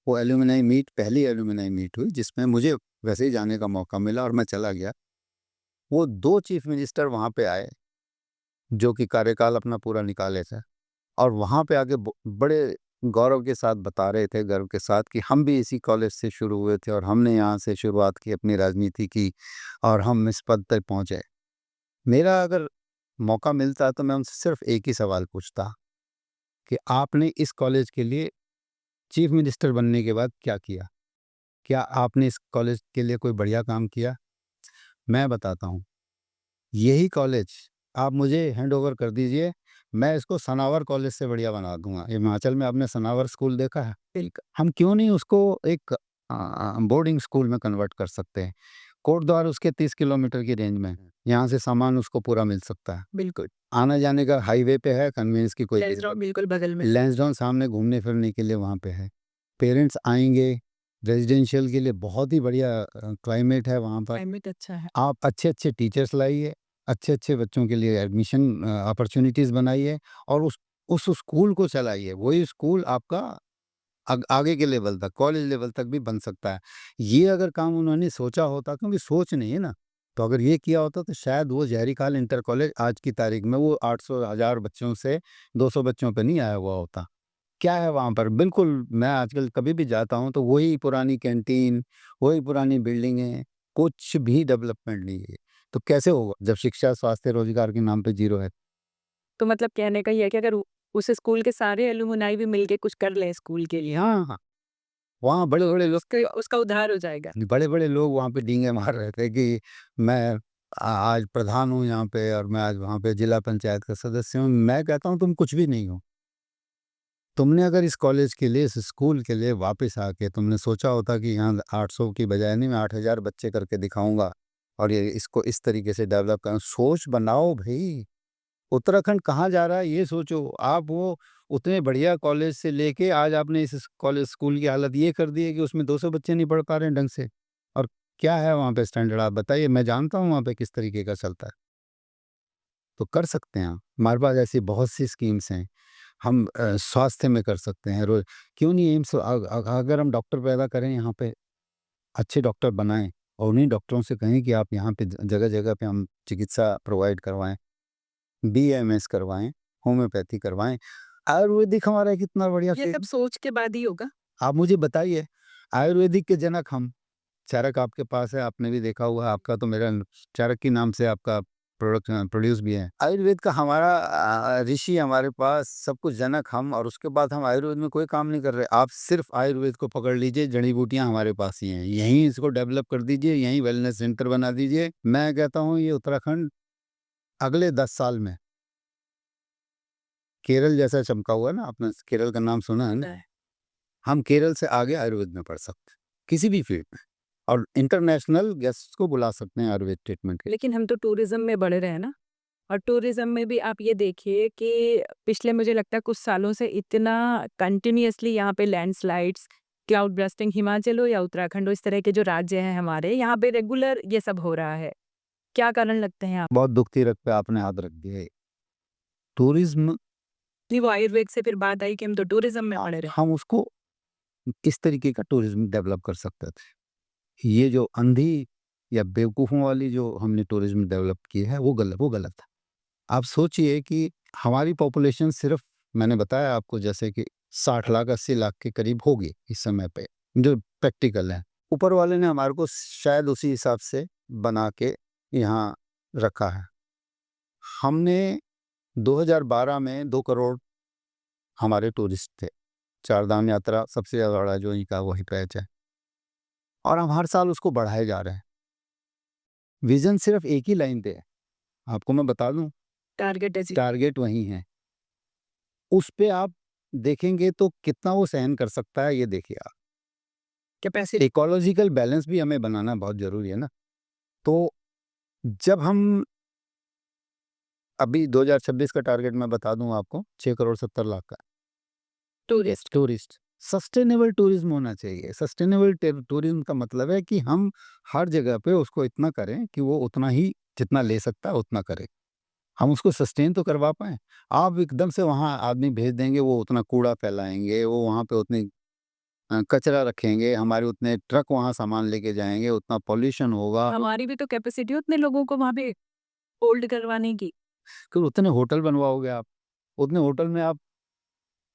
वो एल्यूमिनाई मीट पहली एल्यूमिनाई मीट हुई जिसमें मुझे वैसे ही जाने का मौका मिला और मैं चला गया। वो 2 चीफ मिनिस्टर वहाँ पे आए, जो कि कार्यकाल अपना पूरा निकाले थे और वहाँ पे आके बड़े गौरव के साथ बता रहे थे, गर्व के साथ कि हम भी इसी कॉलेज से शुरू हुए थे और हमने यहाँ से शुरुआत की, अपनी राजनीति की और हम इस पद तक पहुँचे। मेरा अगर मौका मिलता तो मैं उनसे सिर्फ एक ही सवाल पूछता कि आपने इस कॉलेज के लिए चीफ मिनिस्टर बनने के बाद क्या किया? क्या आपने इस कॉलेज के लिए कोई बढ़िया काम किया? मैं बताता हूँ, यही कॉलेज आप मुझे हैंडओवर कर दीजिए, मैं इसको सनावर कॉलेज से बढ़िया बना दूँगा। हिमाचल में आपने सनावर स्कूल देखा है? हम क्यों नहीं उसको एक बोर्डिंग स्कूल में कन्वर्ट कर सकते हैं? कोटद्वार उसके 30 किलोमीटर की रेंज में है। यहाँ से सामान उसको पूरा मिल सकता है। बिल्कुल। आना-जाने का हाईवे पे है, कन्वेंस की कोई लैंसडौन बिल्कुल बगल में। लैंसडाउन सामने घूमने-फिरने के लिए वहाँ पे है। पेरेंट्स आएँगे, रेज़िडेंशियल के लिए बहुत ही बढ़िया क्लाइमेट है वहाँ पर। क्लाइमेट अच्छा है। आप अच्छे-अच्छे टीचर्स लाइए, अच्छे-अच्छे बच्चों के लिए एडमिशन अपॉर्च्युनिटीज़ बनाइए और उस स्कूल को चलाइए। वही स्कूल आपका आगे के लेवल तक, कॉलेज लेवल तक भी बन सकता है। ये अगर काम उन्होंने सोचा होता क्योंकि सोच नहीं है ना, तो अगर ये किया होता तो शायद वो जयहरी खाल इंटर कॉलेज आज की तारीख में वो 800 1000 बच्चों से 200 बच्चों पे नहीं आया हुआ होता। क्या है वहाँ पर? बिल्कुल, मैं आजकल कभी भी जाता हूँ तो वही पुरानी कैंटीन, वही पुरानी बिल्डिंगें, कुछ भी डेवलपमेंट नहीं है। तो कैसे होगा जब शिक्षा, स्वास्थ्य, रोज़गार के नाम पे ज़ीरो है? तो मतलब कहने का ये है कि अगर उस स्कूल के सारे एलुमनाई भी मिलके कुछ कर लें स्कूल के लिए, हाँ, हाँ, वहाँ बड़े-बड़े लोग उसका उसका उद्धार हो जाएगा। बड़े-बड़े लोग वहाँ पे डींगे मार रहे थे कि मैं आज प्रधान हूँ यहाँ पे और मैं आज वहाँ पे जिला पंचायत का सदस्य हूँ। मैं कहता हूँ तुम कुछ भी नहीं हो। तुमने अगर इस कॉलेज के लिए, इस स्कूल के लिए वापस आके तुमने सोचा होता कि यहाँ 800 की बजाय नहीं मैं 8000 बच्चे करके दिखाऊंगा और ये इसको इस तरीके से डेवलप करूँ, सोच बनाओ भाई। उत्तराखंड कहाँ जा रहा है ये सोचो। आप वो उतने बढ़िया कॉलेज से लेके आज आपने इस कॉलेज स्कूल की हालत ये कर दी है कि उसमें 200 बच्चे नहीं पढ़ पा रहे हैं ढंग से। और क्या है वहाँ पे स्टैंडर्ड आप बताइए, मैं जानता हूँ वहाँ पे किस तरीके का चलता है। तो कर सकते हैं आप, हमारे पास ऐसी बहुत सी स्कीम्स हैं। हम स्वास्थ्य में कर सकते हैं, रोज क्यों नहीं एम्स अगर हम डॉक्टर पैदा करें यहाँ पे, अच्छे डॉक्टर बनाएं और उन्हीं डॉक्टरों से कहें कि आप यहाँ पे जगह जगह पे हम चिकित्सा प्रोवाइड करवाएं, बीएमएस करवाएं, होम्योपैथी करवाएं। आयुर्वेदिक हमारा कितना बढ़िया ये सब सोच के बाद ही होगा। आप मुझे बताइए, आयुर्वेदिक के जनक हम। चरक आपके पास है, आपने भी देखा हुआ है, आपका तो मेरा चरक के नाम से आपका प्रोडक्ट प्रोड्यूस भी है। आयुर्वेद का हमारा ऋषि हमारे पास, सब कुछ जनक हम, और उसके बाद हम आयुर्वेद में कोई काम नहीं कर रहे। आप सिर्फ आयुर्वेद को पकड़ लीजिए, जड़ी बूटियां हमारे पास ही हैं, यहीं इसको डेवलप कर दीजिए, यहीं वेलनेस सेंटर बना दीजिए। मैं कहता हूँ ये उत्तराखंड अगले 10 साल में केरल जैसा चमका हुआ है ना, आपने केरल का नाम सुना है ना, हम केरल से आगे आयुर्वेद में पढ़ सकते हैं किसी भी फील्ड में, और इंटरनेशनल गेस्ट को बुला सकते हैं आयुर्वेद ट्रीटमेंट के। लेकिन हम तो टूरिज्म में बढ़े रहे हैं ना, और टूरिज्म में भी आप ये देखिए कि पिछले मुझे लगता है कुछ सालों से इतना कंटिन्यूअसली यहाँ पे लैंडस्लाइड्स, क्लाउड बर्स्टिंग, हिमाचल हो या उत्तराखंड हो, इस तरह के जो राज्य हैं हमारे, यहाँ पे रेगुलर ये सब हो रहा है। क्या कारण लगते हैं आप? बहुत दुखती रग पे आपने हाथ रख दिया है। टूरिज्म नहीं, वो आयुर्वेद से फिर बात आई कि हम तो टूरिज्म में पड़े रहे। हम उसको किस तरीके का टूरिज्म डेवलप कर सकते थे। ये जो अंधी या बेवकूफ़ों वाली जो हमने टूरिज्म डेवलप की है वो गलत है। आप सोचिए कि हमारी पॉपुलेशन सिर्फ, मैंने बताया आपको जैसे कि 60 लाख 80 लाख के करीब होगी इस समय पे, जो प्रैक्टिकल है। ऊपर वाले ने हमारे को शायद उसी हिसाब से बना के यहाँ रखा है। हमने 2012 में 2 करोड़ हमारे टूरिस्ट थे। चारधाम यात्रा सबसे ज़्यादा बड़ा जो इनका वही पैच है, और हम हर साल उसको बढ़ाए जा रहे हैं। विज़न सिर्फ एक ही लाइन पे है, आपको मैं बता दूँ, टारगेट है जी। टारगेट वही है। उस पे आप देखेंगे तो कितना वो सहन कर सकता है, ये देखिए आप। कैपेसिटी। इकोलॉजिकल बैलेंस भी हमें बनाना बहुत ज़रूरी है ना। तो जब हम अभी 2026 का टारगेट मैं बता दूँ आपको, 6 करोड़ 70 लाख का टूरिस्ट। सस्टेनेबल टूरिज्म होना चाहिए। सस्टेनेबल टूरिज्म का मतलब है कि हम हर जगह पे उसको इतना करें कि वो उतना ही जितना ले सकता है उतना करे। हम उसको सस्टेन तो करवा पाएँ। आप एकदम से वहाँ आदमी भेज देंगे, वो उतना कूड़ा फैलाएँगे, वो वहाँ पे उतनी कचरा रखेंगे, हमारे उतने ट्रक वहाँ सामान लेके जाएँगे, उतना पॉल्यूशन होगा। हमारी भी तो कैपेसिटी है उतने लोगों को वहाँ पे होल्ड करवाने की। फिर उतने होटल बनवाओगे आप, उतने होटल में आप,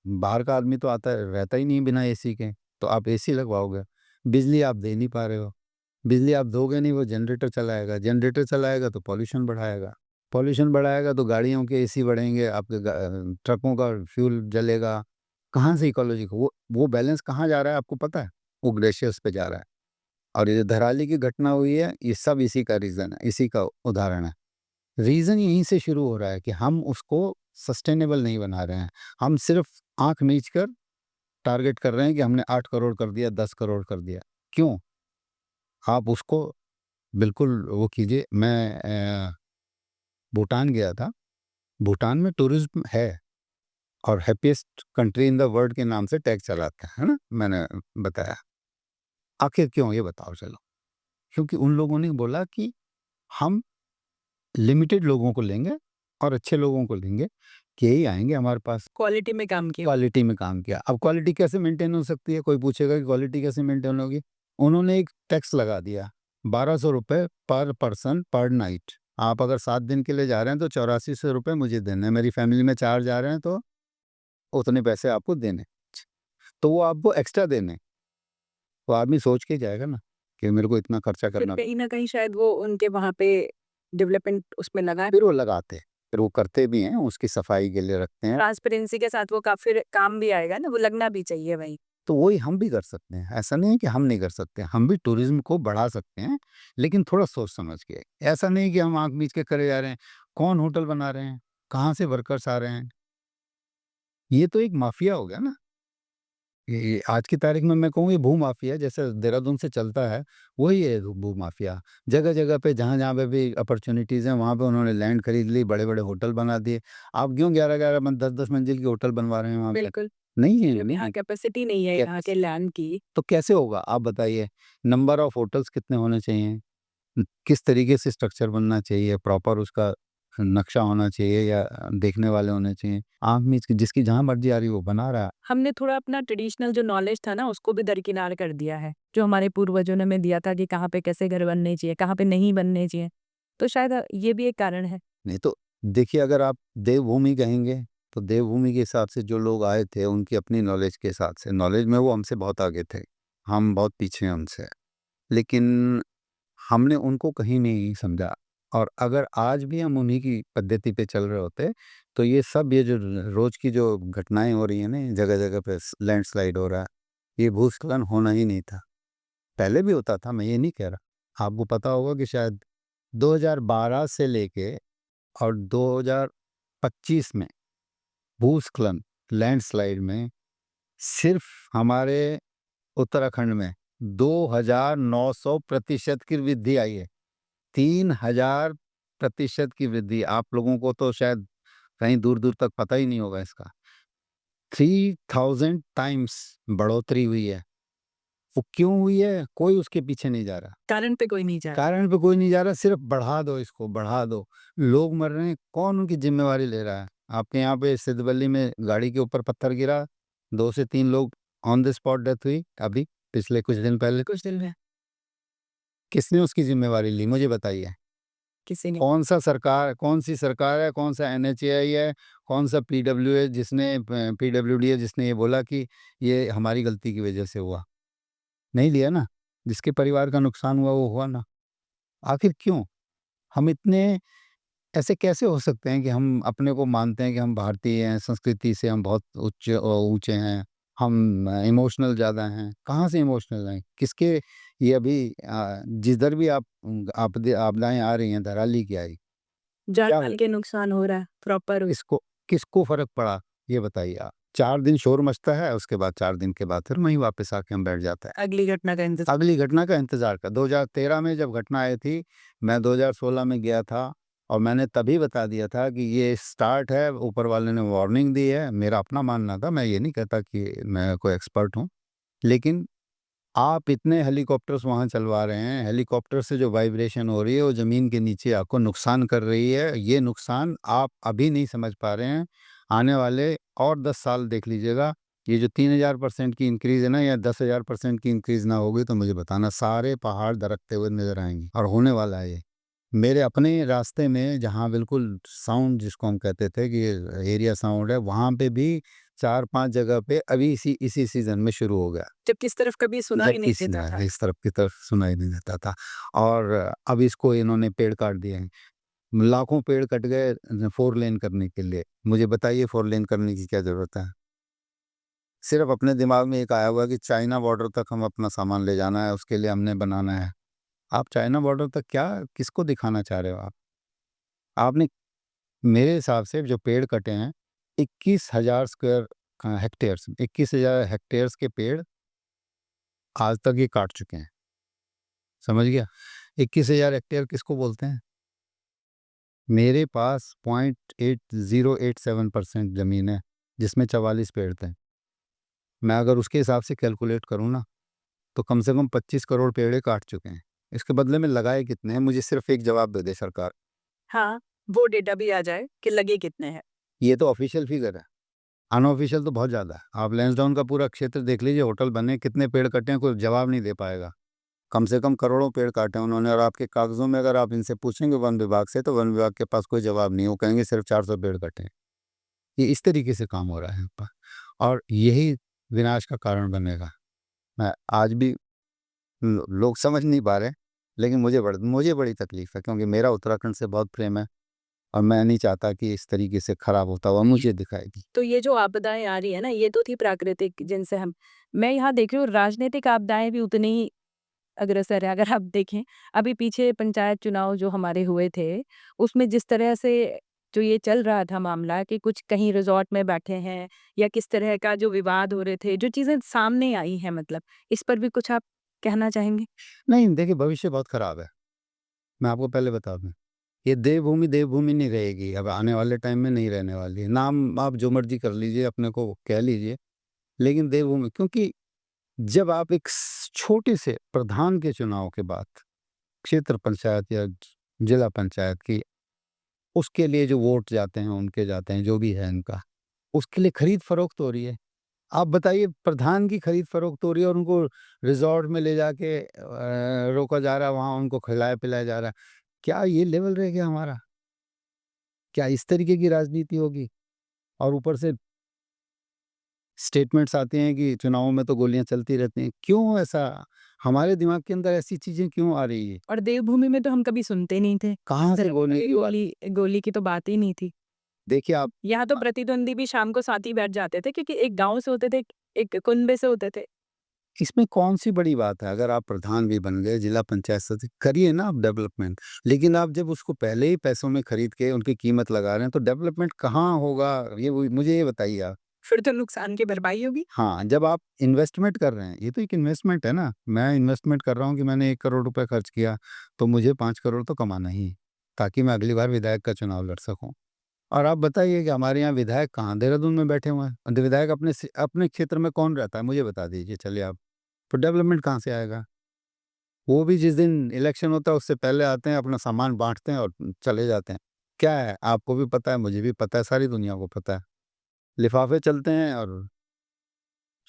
बाहर का आदमी तो आता है, रहता ही नहीं बिना एसी के, तो आप एसी लगवाओगे। बिजली आप दे नहीं पा रहे हो, बिजली आप दोगे नहीं, वो जनरेटर चलाएगा तो पॉल्यूशन बढ़ाएगा तो गाड़ियों के एसी बढ़ेंगे, आपके ट्रकों का फ्यूल जलेगा। कहाँ से इकोलॉजी को वो बैलेंस कहाँ जा रहा है आपको पता है? वो ग्लेशियर्स पे जा रहा है। और ये जो धराली की घटना हुई है, ये सब इसी का रीज़न है, इसी का उदाहरण है। रीज़न यहीं से शुरू हो रहा है कि हम उसको सस्टेनेबल नहीं बना रहे हैं। हम सिर्फ़ आँख मीच कर टारगेट कर रहे हैं कि हमने 8 करोड़ कर दिया, 10 करोड़ कर दिया। क्यों? आप उसको बिल्कुल वो कीजिए। मैं भूटान गया था। भूटान में टूरिज़्म है, और happiest country in the world के नाम से टैग चलाता है ना? मैंने बताया। आखिर क्यों ये बताओ चलो? क्योंकि उन लोगों ने बोला कि हम लिमिटेड लोगों को लेंगे और अच्छे लोगों को लेंगे, कि यही आएँगे हमारे पास। क्वालिटी में काम किया। क्वालिटी में काम किया। अब क्वालिटी कैसे मेंटेन हो सकती है? कोई पूछेगा कि क्वालिटी कैसे मेंटेन होगी? उन्होंने एक टैक्स लगा दिया, ₹1200 पर पर्सन पर नाइट। आप अगर 7 दिन के लिए जा रहे हैं तो ₹8400 मुझे देने हैं। मेरी फैमिली में 4 जा रहे हैं तो उतने पैसे आपको देने। तो वो आपको एक्स्ट्रा देने। तो आदमी सोच के जाएगा ना कि मेरे को इतना खर्चा फिर करना। कहीं न कहीं शायद वो उनके वहाँ पे डेवलपमेंट उसमें लगा। फिर वो लगाते हैं, फिर वो करते भी हैं, उसकी सफाई के लिए रखते हैं। ट्रांसपेरेंसी के साथ वो काफ़ी काम भी आएगा ना, वो लगना भी चाहिए वहीं। तो वही हम भी कर सकते हैं। ऐसा नहीं है कि हम नहीं कर सकते, हम भी टूरिज़्म को बढ़ा सकते हैं, लेकिन थोड़ा सोच समझ के। ऐसा नहीं कि हम आँख मीच के करे जा रहे हैं। कौन होटल बना रहे हैं? कहाँ से वर्कर्स आ रहे हैं? ये तो एक माफिया हो गया ना। ये आज की तारीख में मैं कहूँ ये भू-माफिया जैसे देहरादून से चलता है, वही है भू-माफिया। जगह-जगह पे जहाँ-जहाँ पे भी अपॉर्च्युनिटीज़ हैं, वहाँ पे उन्होंने लैंड खरीद ली, बड़े-बड़े होटल बना दिए। आप क्यों 11-11 10-10 मंजिल की होटल बनवा रहे हैं वहाँ पे? बिल्कुल, नहीं है, जब यहाँ नहीं। कैपेसिटी नहीं है यहाँ के कैपेसिटी लैंड की। तो कैसे होगा आप बताइए? नंबर ऑफ होटल्स कितने होने चाहिए? किस तरीके से स्ट्रक्चर बनना चाहिए? प्रॉपर उसका नक्शा होना चाहिए या देखने वाले होने चाहिए? आदमी जिसकी जहाँ मर्ज़ी आ रही है वो बना रहा है। हमने थोड़ा अपना ट्रेडिशनल जो नॉलेज था ना उसको भी दरकिनार कर दिया है, जो हमारे पूर्वजों ने हमें दिया था कि कहाँ पे कैसे घर बनने चाहिए, कहाँ पे नहीं बनने चाहिए। तो शायद ये भी एक कारण है। नहीं तो देखिए अगर आप देवभूमि कहेंगे, तो देवभूमि के हिसाब से जो लोग आए थे उनकी अपनी नॉलेज के हिसाब से, नॉलेज में वो हमसे बहुत आगे थे। हम बहुत पीछे हैं उनसे। लेकिन हमने उनको कहीं नहीं समझा और अगर आज भी हम उन्हीं की पद्धति पे चल रहे होते, तो ये जो रोज़ की जो घटनाएँ हो रही हैं ना, जगह-जगह पे लैंडस्लाइड हो रहा है, ये भूस्खलन होना ही नहीं था। पहले भी होता था, मैं ये नहीं कह रहा। आपको पता होगा कि शायद 2012 से लेके और 2025 में भूस्खलन, लैंडस्लाइड में सिर्फ हमारे उत्तराखंड में 2900% की वृद्धि आई है। 3000% की वृद्धि। आप लोगों को तो शायद कहीं दूर-दूर तक पता ही नहीं होगा इसका। 3000 टाइम्स बढ़ोतरी हुई है। वो क्यों हुई है? कोई उसके पीछे नहीं जा रहा। कारण पे कोई नहीं जा रहा। कारण पे कोई नहीं जा रहा, सिर्फ बढ़ा दो इसको, बढ़ा दो। लोग मर रहे हैं, कौन उनकी ज़िम्मेवारी ले रहा है? आपके यहाँ पे सिद्धवल्ली में गाड़ी के ऊपर पत्थर गिरा, 2 से 3 लोग ऑन द स्पॉट डेथ हुई, अभी पिछले कुछ दिन पहले। कुछ दिन में किसने उसकी ज़िम्मेवारी ली? मुझे बताइए। किसी ने कौन-सी सरकार है, कौन-सा एनएचएआई है, कौन-सा पीडब्ल्यू है जिसने पीडब्ल्यूडी है जिसने ये बोला कि ये हमारी गलती की वज़ह से हुआ? नहीं लिया ना। जिसके परिवार का नुकसान हुआ, वो हुआ ना। आखिर क्यों? हम इतने ऐसे कैसे हो सकते हैं कि हम अपने को मानते हैं कि हम भारतीय हैं, संस्कृति से हम बहुत ऊँचे हैं, हम इमोशनल ज़्यादा हैं। कहाँ से इमोशनल हैं? किसके ये अभी जिधर भी आप आपदाएँ आ रही हैं, धराली की आई, क्या जान-माल हुआ? के नुकसान हो रहा है प्रॉपर। किसको किसको फ़र्क पड़ा? ये बताइए आप। 4 दिन शोर मचता है, उसके बाद 4 दिन के बाद फिर वहीं वापस आके हम बैठ जाते हैं। अगली घटना का इंतज़ार। अगली घटना का इंतज़ार कर 2013 में जब घटना आई थी, मैं 2016 में गया था और मैंने तभी बता दिया था कि ये स्टार्ट है, ऊपर वाले ने वार्निंग दी है, मेरा अपना मानना था, मैं ये नहीं कहता कि मैं कोई एक्सपर्ट हूँ। लेकिन आप इतने हेलीकॉप्टर्स वहाँ चलवा रहे हैं, हेलीकॉप्टर से जो वाइब्रेशन हो रही है, वो ज़मीन के नीचे आपको नुकसान कर रही है। ये नुकसान आप अभी नहीं समझ पा रहे हैं, आने वाले और 10 साल देख लीजिएगा, ये जो 3000% की इंक्रीज़ है ना या 10,000% की इंक्रीज़ ना होगी तो मुझे बताना, सारे पहाड़ दरकते हुए नज़र आएँगे और होने वाला है ये। मेरे अपने रास्ते में जहाँ बिल्कुल साउंड जिसको हम कहते थे कि एरिया साउंड है, वहाँ पे भी 4-5 जगह पे अभी इसी सीज़न में शुरू हो गया। जबकि इस तरफ कभी सुना ही नहीं देता था। इस तरफ की तरफ सुनाई नहीं देता था और अब इसको इन्होंने पेड़ काट दिए हैं। लाखों पेड़ कट गए 4 लेन करने के लिए। मुझे बताइए 4 लेन करने की क्या ज़रूरत है? सिर्फ़ अपने दिमाग में एक आया हुआ है कि चाइना बॉर्डर तक हम अपना सामान ले जाना है, उसके लिए हमने बनाना है। आप चाइना बॉर्डर तक क्या किसको दिखाना चाह रहे हो आप? आपने मेरे हिसाब से जो पेड़ कटे हैं 21,000 स्क्वायर हेक्टेयर्स 21,000 हेक्टेयर्स के पेड़ आज तक ये काट चुके हैं। समझ गया? 21,000 हेक्टेयर किसको बोलते हैं? मेरे पास 0.8087% ज़मीन है, जिसमें 44 पेड़ थे। मैं अगर उसके हिसाब से कैलकुलेट करूँ ना, तो कम से कम 25 करोड़ पेड़ ये काट चुके हैं। इसके बदले में लगाए कितने हैं? मुझे सिर्फ़ एक जवाब दे दे सरकार। हाँ, वो डेटा भी आ जाए कि लगे कितने हैं। ये तो ऑफ़िशियल फ़िगर है, अनऑफ़िशियल तो बहुत ज़्यादा है। आप लैंसडाउन का पूरा क्षेत्र देख लीजिए, होटल बने, कितने पेड़ कटे हैं, कोई जवाब नहीं दे पाएगा। कम से कम करोड़ों पेड़ काटे हैं उन्होंने और आपके कागज़ों में अगर आप इनसे पूछेंगे वन विभाग से, तो वन विभाग के पास कोई जवाब नहीं है। वो कहेंगे सिर्फ़ 400 पेड़ कटे हैं। ये इस तरीके से काम हो रहा है यहाँ पर और यही विनाश का कारण बनेगा। मैं आज भी लोग समझ नहीं पा रहे, लेकिन मुझे बड़ी तकलीफ़ है क्योंकि मेरा उत्तराखंड से बहुत प्रेम है और मैं नहीं चाहता कि इस तरीके से खराब होता हुआ मुझे दिखाई दी। तो ये जो आपदाएँ आ रही है ना, ये तो थी प्राकृतिक जिनसे हम मैं यहाँ देख रही हूँ राजनीतिक आपदाएँ भी उतनी ही अग्रसर है। अगर आप देखें, अभी पीछे पंचायत चुनाव जो हमारे हुए थे, उसमें जिस तरह से जो ये चल रहा था मामला कि कुछ कहीं रिज़ॉर्ट में बैठे हैं या किस तरह का जो विवाद हो रहे थे, जो चीज़ें सामने आई हैं मतलब, इस पर भी कुछ आप कहना चाहेंगे? नहीं, देखिए भविष्य बहुत खराब है, मैं आपको पहले बता दूँ। ये देवभूमि, देवभूमि नहीं रहेगी, अब आने वाले टाइम में नहीं रहने वाली है। नाम आप जो मर्ज़ी कर लीजिए, अपने को कह लीजिए, लेकिन देवभूमि क्योंकि जब आप एक छोटे से प्रधान के चुनाव के बाद क्षेत्र पंचायत या जिला पंचायत की उसके लिए जो वोट जाते हैं, उनके जाते हैं, जो भी है इनका, उसके लिए खरीद-फरोख्त हो रही है। आप बताइए प्रधान की खरीद-फरोख्त हो रही है और उनको रिज़ॉर्ट में ले जाके रोका जा रहा है, वहाँ उनको खिलाया-पिलाया जा रहा है। क्या ये लेवल रह गया हमारा? क्या इस तरीके की राजनीति होगी? और ऊपर से स्टेटमेंट्स आते हैं कि चुनावों में तो गोलियाँ चलती रहती हैं। क्यों ऐसा? हमारे दिमाग के अंदर ऐसी चीज़ें क्यों आ रही है? और देवभूमि में तो हम कभी सुनते नहीं थे। कहाँ से गोली गोली गोली की तो बात ही नहीं थी। देखिए आप यहाँ तो प्रतिद्वंदी भी शाम को साथ ही बैठ जाते थे क्योंकि एक गाँव से होते थे, एक कुनबे से होते थे। इसमें कौन-सी बड़ी बात है? अगर आप प्रधान भी बन गए, जिला पंचायत सदस्य, करिए ना आप डेवलपमेंट। लेकिन आप जब उसको पहले ही पैसों में खरीद के उनकी कीमत लगा रहे हैं, तो डेवलपमेंट कहाँ होगा? ये वो मुझे ये बताइए आप। फिर तो नुकसान की भरपाई होगी। हाँ, जब आप इन्वेस्टमेंट कर रहे हैं, ये तो एक इन्वेस्टमेंट है ना। मैं इन्वेस्टमेंट कर रहा हूँ कि मैंने 1 करोड़ रुपए खर्च किया, तो मुझे 5 करोड़ तो कमाना ही है, ताकि मैं अगली बार विधायक का चुनाव लड़ सकूँ। और आप बताइए कि हमारे यहाँ विधायक कहाँ देहरादून में बैठे हुए हैं। विधायक अपने क्षेत्र में कौन रहता है? मुझे बता दीजिए चलिए आप। तो डेवलपमेंट कहाँ से आएगा? वो भी जिस दिन इलेक्शन होता है उससे पहले आते हैं, अपना सामान बाँटते हैं और चले जाते हैं। क्या है? आपको भी पता है, मुझे भी पता है, सारी दुनिया को पता है। लिफ़ाफ़े चलते हैं और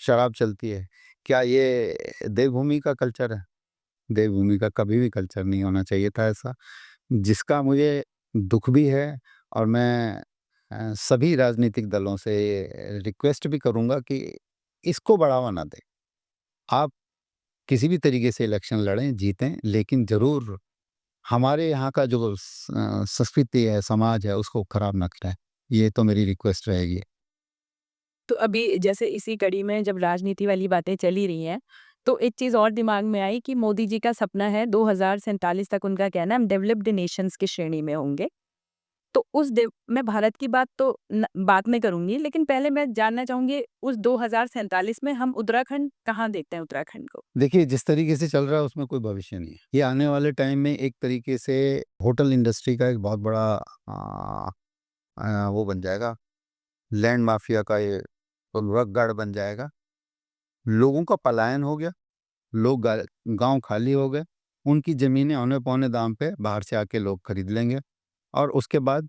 शराब चलती है। क्या ये देवभूमि का कल्चर है? देवभूमि का कभी भी कल्चर नहीं होना चाहिए था ऐसा, जिसका मुझे दुःख भी है और मैं सभी राजनीतिक दलों से रिक्वेस्ट भी करूँगा कि इसको बढ़ावा ना दें। आप किसी भी तरीके से इलेक्शन लड़ें, जीतें, लेकिन ज़रूर हमारे यहाँ का जो संस्कृति है, समाज है, उसको खराब ना करें। ये तो मेरी रिक्वेस्ट रहेगी। तो अभी जैसे इसी कड़ी में जब राजनीति वाली बातें चली रही हैं, तो एक चीज़ और दिमाग में आई कि मोदी जी का सपना है 2047 तक उनका कहना है हम डेवलप्ड नेशंस की श्रेणी में होंगे। तो उस डेव मैं भारत की बात तो बाद में करूँगी, लेकिन पहले मैं जानना चाहूँगी उस 2047 में हम उत्तराखंड कहाँ देखते हैं उत्तराखंड को? देखिए, जिस तरीके से चल रहा है उसमें कोई भविष्य नहीं है। ये आने वाले टाइम में एक तरीके से होटल इंडस्ट्री का एक बहुत बड़ा वो बन जाएगा, लैंड माफिया का ये रगड़ बन जाएगा। लोगों का पलायन हो गया, लोग गाँव खाली हो गए, उनकी ज़मीनें औने-पौने दाम पे बाहर से आके लोग खरीद लेंगे और उसके बाद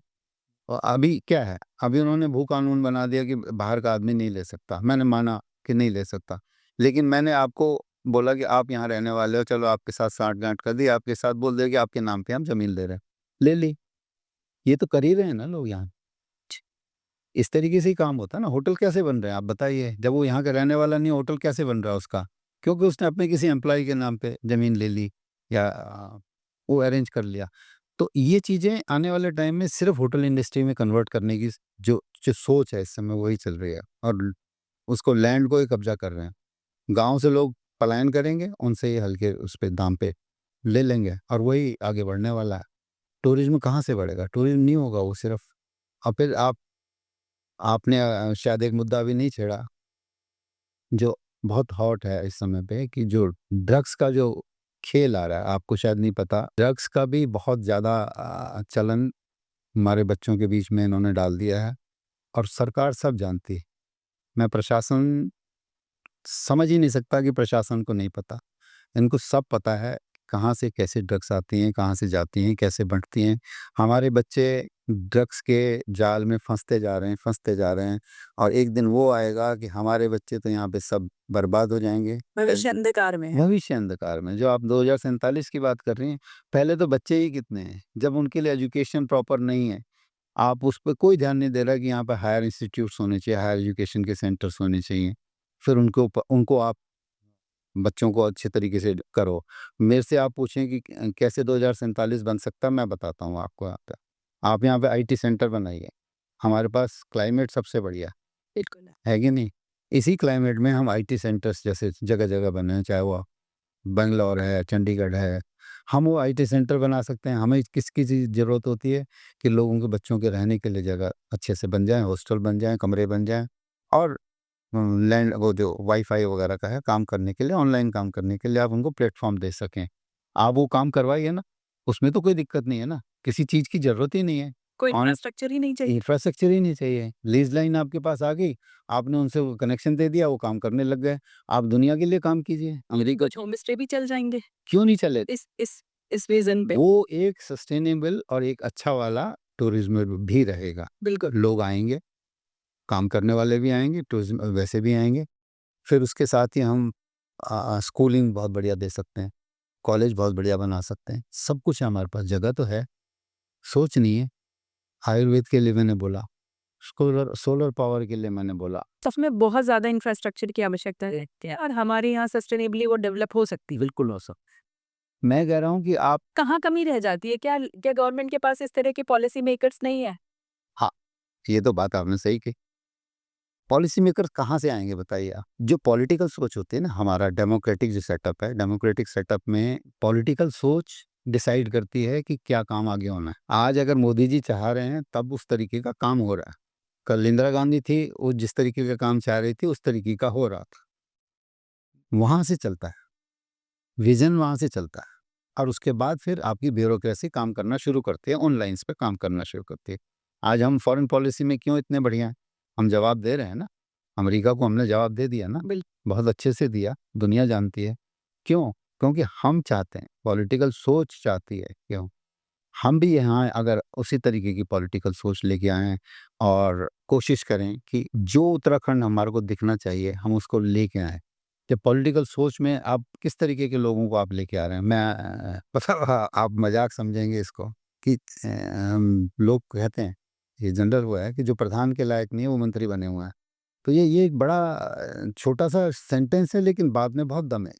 अभी क्या है, अभी उन्होंने भू कानून बना दिया कि बाहर का आदमी नहीं ले सकता। मैंने माना कि नहीं ले सकता, लेकिन मैंने आपको बोला कि आप यहाँ रहने वाले हो, चलो आपके साथ साठ-गाँठ कर दी, आपके साथ बोल दिया कि आपके नाम पे हम ज़मीन ले रहे हैं, ले ली। ये तो कर ही रहे हैं ना लोग यहाँ। इस तरीके से ही काम होता है ना, होटल कैसे बन रहे हैं आप बताइए? जब वो यहाँ का रहने वाला नहीं है, होटल कैसे बन रहा है उसका? क्योंकि उसने अपने किसी एम्प्लॉयी के नाम पे ज़मीन ले ली या वो अरेंज कर लिया। तो ये चीज़ें आने वाले टाइम में सिर्फ़ होटल इंडस्ट्री में कन्वर्ट करने की जो जो सोच है इस समय वही चल रही है और उसको लैंड को ही कब्ज़ा कर रहे हैं। गाँव से लोग पलायन करेंगे, उनसे ये हल्के उस पे दाम पे ले लेंगे और वही आगे बढ़ने वाला है। टूरिज़्म कहाँ से बढ़ेगा? टूरिज़्म नहीं होगा वो सिर्फ़ और फिर आपने शायद एक मुद्दा अभी नहीं छेड़ा, जो बहुत हॉट है इस समय पे कि जो ड्रग्स का जो खेल आ रहा है, आपको शायद नहीं पता, ड्रग्स का भी बहुत ज़्यादा चलन हमारे बच्चों के बीच में इन्होंने डाल दिया है और सरकार सब जानती है। मैं प्रशासन समझ ही नहीं सकता कि प्रशासन को नहीं पता। इनको सब पता है, कहाँ से कैसे ड्रग्स आती हैं, कहाँ से जाती हैं, कैसे बँटती हैं। हमारे बच्चे ड्रग्स के जाल में फँसते जा रहे हैं और एक दिन वो आएगा कि हमारे बच्चे तो यहाँ पे सब बर्बाद हो जाएँगे। भविष्य अंधकार में है। भविष्य अंधकार में, जो आप 2047 की बात कर रही हैं, पहले तो बच्चे ही कितने हैं, जब उनके लिए एजुकेशन प्रॉपर नहीं है, आप उस पे कोई ध्यान नहीं दे रहा कि यहाँ पे हायर इंस्टीट्यूट्स होने चाहिए, हायर एजुकेशन के सेंटर्स होने चाहिए। फिर उनको आप बच्चों को अच्छे तरीके से करो। मेरे से आप पूछें कि कैसे 2047 बन सकता है, मैं बताता हूँ आपको यहाँ पे। आप यहाँ पे आईटी सेंटर बनाइए, हमारे पास क्लाइमेट सबसे बढ़िया बिल्कुल। है कि नहीं? इसी क्लाइमेट में हम आईटी सेंटर्स जैसे जगह-जगह बने हैं, चाहे वो बैंगलोर है, चंडीगढ़ है, हम वो आईटी सेंटर बना सकते हैं। हमें किसकी चीज़ ज़रूरत होती है कि लोगों के बच्चों के रहने के लिए जगह अच्छे से बन जाएँ, हॉस्टल बन जाएँ, कमरे बन जाएँ और लैंड वो जो वाईफ़ाई वगैरह का है काम करने के लिए, ऑनलाइन काम करने के लिए आप उनको प्लेटफ़ॉर्म दे सकें। आप वो काम करवाइए ना, उसमें तो कोई दिक्कत नहीं है ना, किसी चीज़ की ज़रूरत ही नहीं है। कोई ऑन इंफ्रास्ट्रक्चर ही नहीं चाहिए। इंफ्रास्ट्रक्चर ही नहीं चाहिए। लीज़ लाइन आपके पास आ गई, आपने उनसे वो कनेक्शन दे दिया, वो काम करने लग गए। आप दुनिया के लिए काम कीजिए। अमेरिका कुछ होम स्टे भी चल जाएँगे क्यों नहीं चले? इस विज़न पे। वो एक सस्टेनेबल और एक अच्छा वाला टूरिज़्म भी रहेगा। बिल्कुल। लोग आएँगे, काम करने वाले भी आएँगे, टूरिज़्म वैसे भी आएँगे। फिर उसके साथ ही हम स्कूलिंग बहुत बढ़िया दे सकते हैं, कॉलेज बहुत बढ़िया बना सकते हैं। सब कुछ है हमारे पास, जगह तो है, सोच नहीं है। आयुर्वेद के लिए मैंने बोला, सोलर पावर के लिए मैंने बोला। सच में बहुत ज़्यादा इंफ्रास्ट्रक्चर की आवश्यकता रहती है और हमारे यहाँ सस्टेनेबली वो डेवलप हो सकती है। बिल्कुल हो सकता है। मैं कह रहा हूँ कि आप कहाँ कमी रह जाती है? क्या क्या गवर्नमेंट के पास इस तरह के पॉलिसी मेकर्स नहीं है? हाँ, ये तो बात आपने सही कही। पॉलिसी मेकर्स कहाँ से आएँगे बताइए आप? जो पॉलिटिकल सोच होती है ना, हमारा डेमोक्रेटिक जो सेटअप है, डेमोक्रेटिक सेटअप में पॉलिटिकल सोच डिसाइड करती है कि क्या काम आगे होना है। आज अगर मोदी जी चाह रहे हैं, तब उस तरीके का काम हो रहा है। कल इंदिरा गांधी थी, वो जिस तरीके का काम चाह रही थी, उस तरीके का हो रहा था। वहाँ से चलता है, विज़न वहाँ से चलता है और उसके बाद फिर आपकी ब्यूरोक्रेसी काम करना शुरू करती है, ऑन लाइन्स पे काम करना शुरू करती है। आज हम फॉरेन पॉलिसी में क्यों इतने बढ़िया हैं? हम जवाब दे रहे हैं ना। अमेरिका को हमने जवाब दे दिया ना, बहुत अच्छे से दिया, दुनिया जानती है। क्यों? क्योंकि हम चाहते हैं, पॉलिटिकल सोच चाहती है। क्यों? हम भी यहाँ अगर उसी तरीके की पॉलिटिकल सोच लेके आएँ और कोशिश करें कि जो उत्तराखंड हमारे को दिखना चाहिए, हम उसको लेके आएँ। जब पॉलिटिकल सोच में आप किस तरीके के लोगों को आप लेके आ रहे हैं? मैं पता आप मज़ाक समझेंगे इसको कि लोग कहते हैं, ये जनरल वो है कि जो प्रधान के लायक नहीं है, वो मंत्री बने हुए हैं। तो ये एक बड़ा छोटा-सा सेंटेंस है लेकिन बात में बहुत दम है।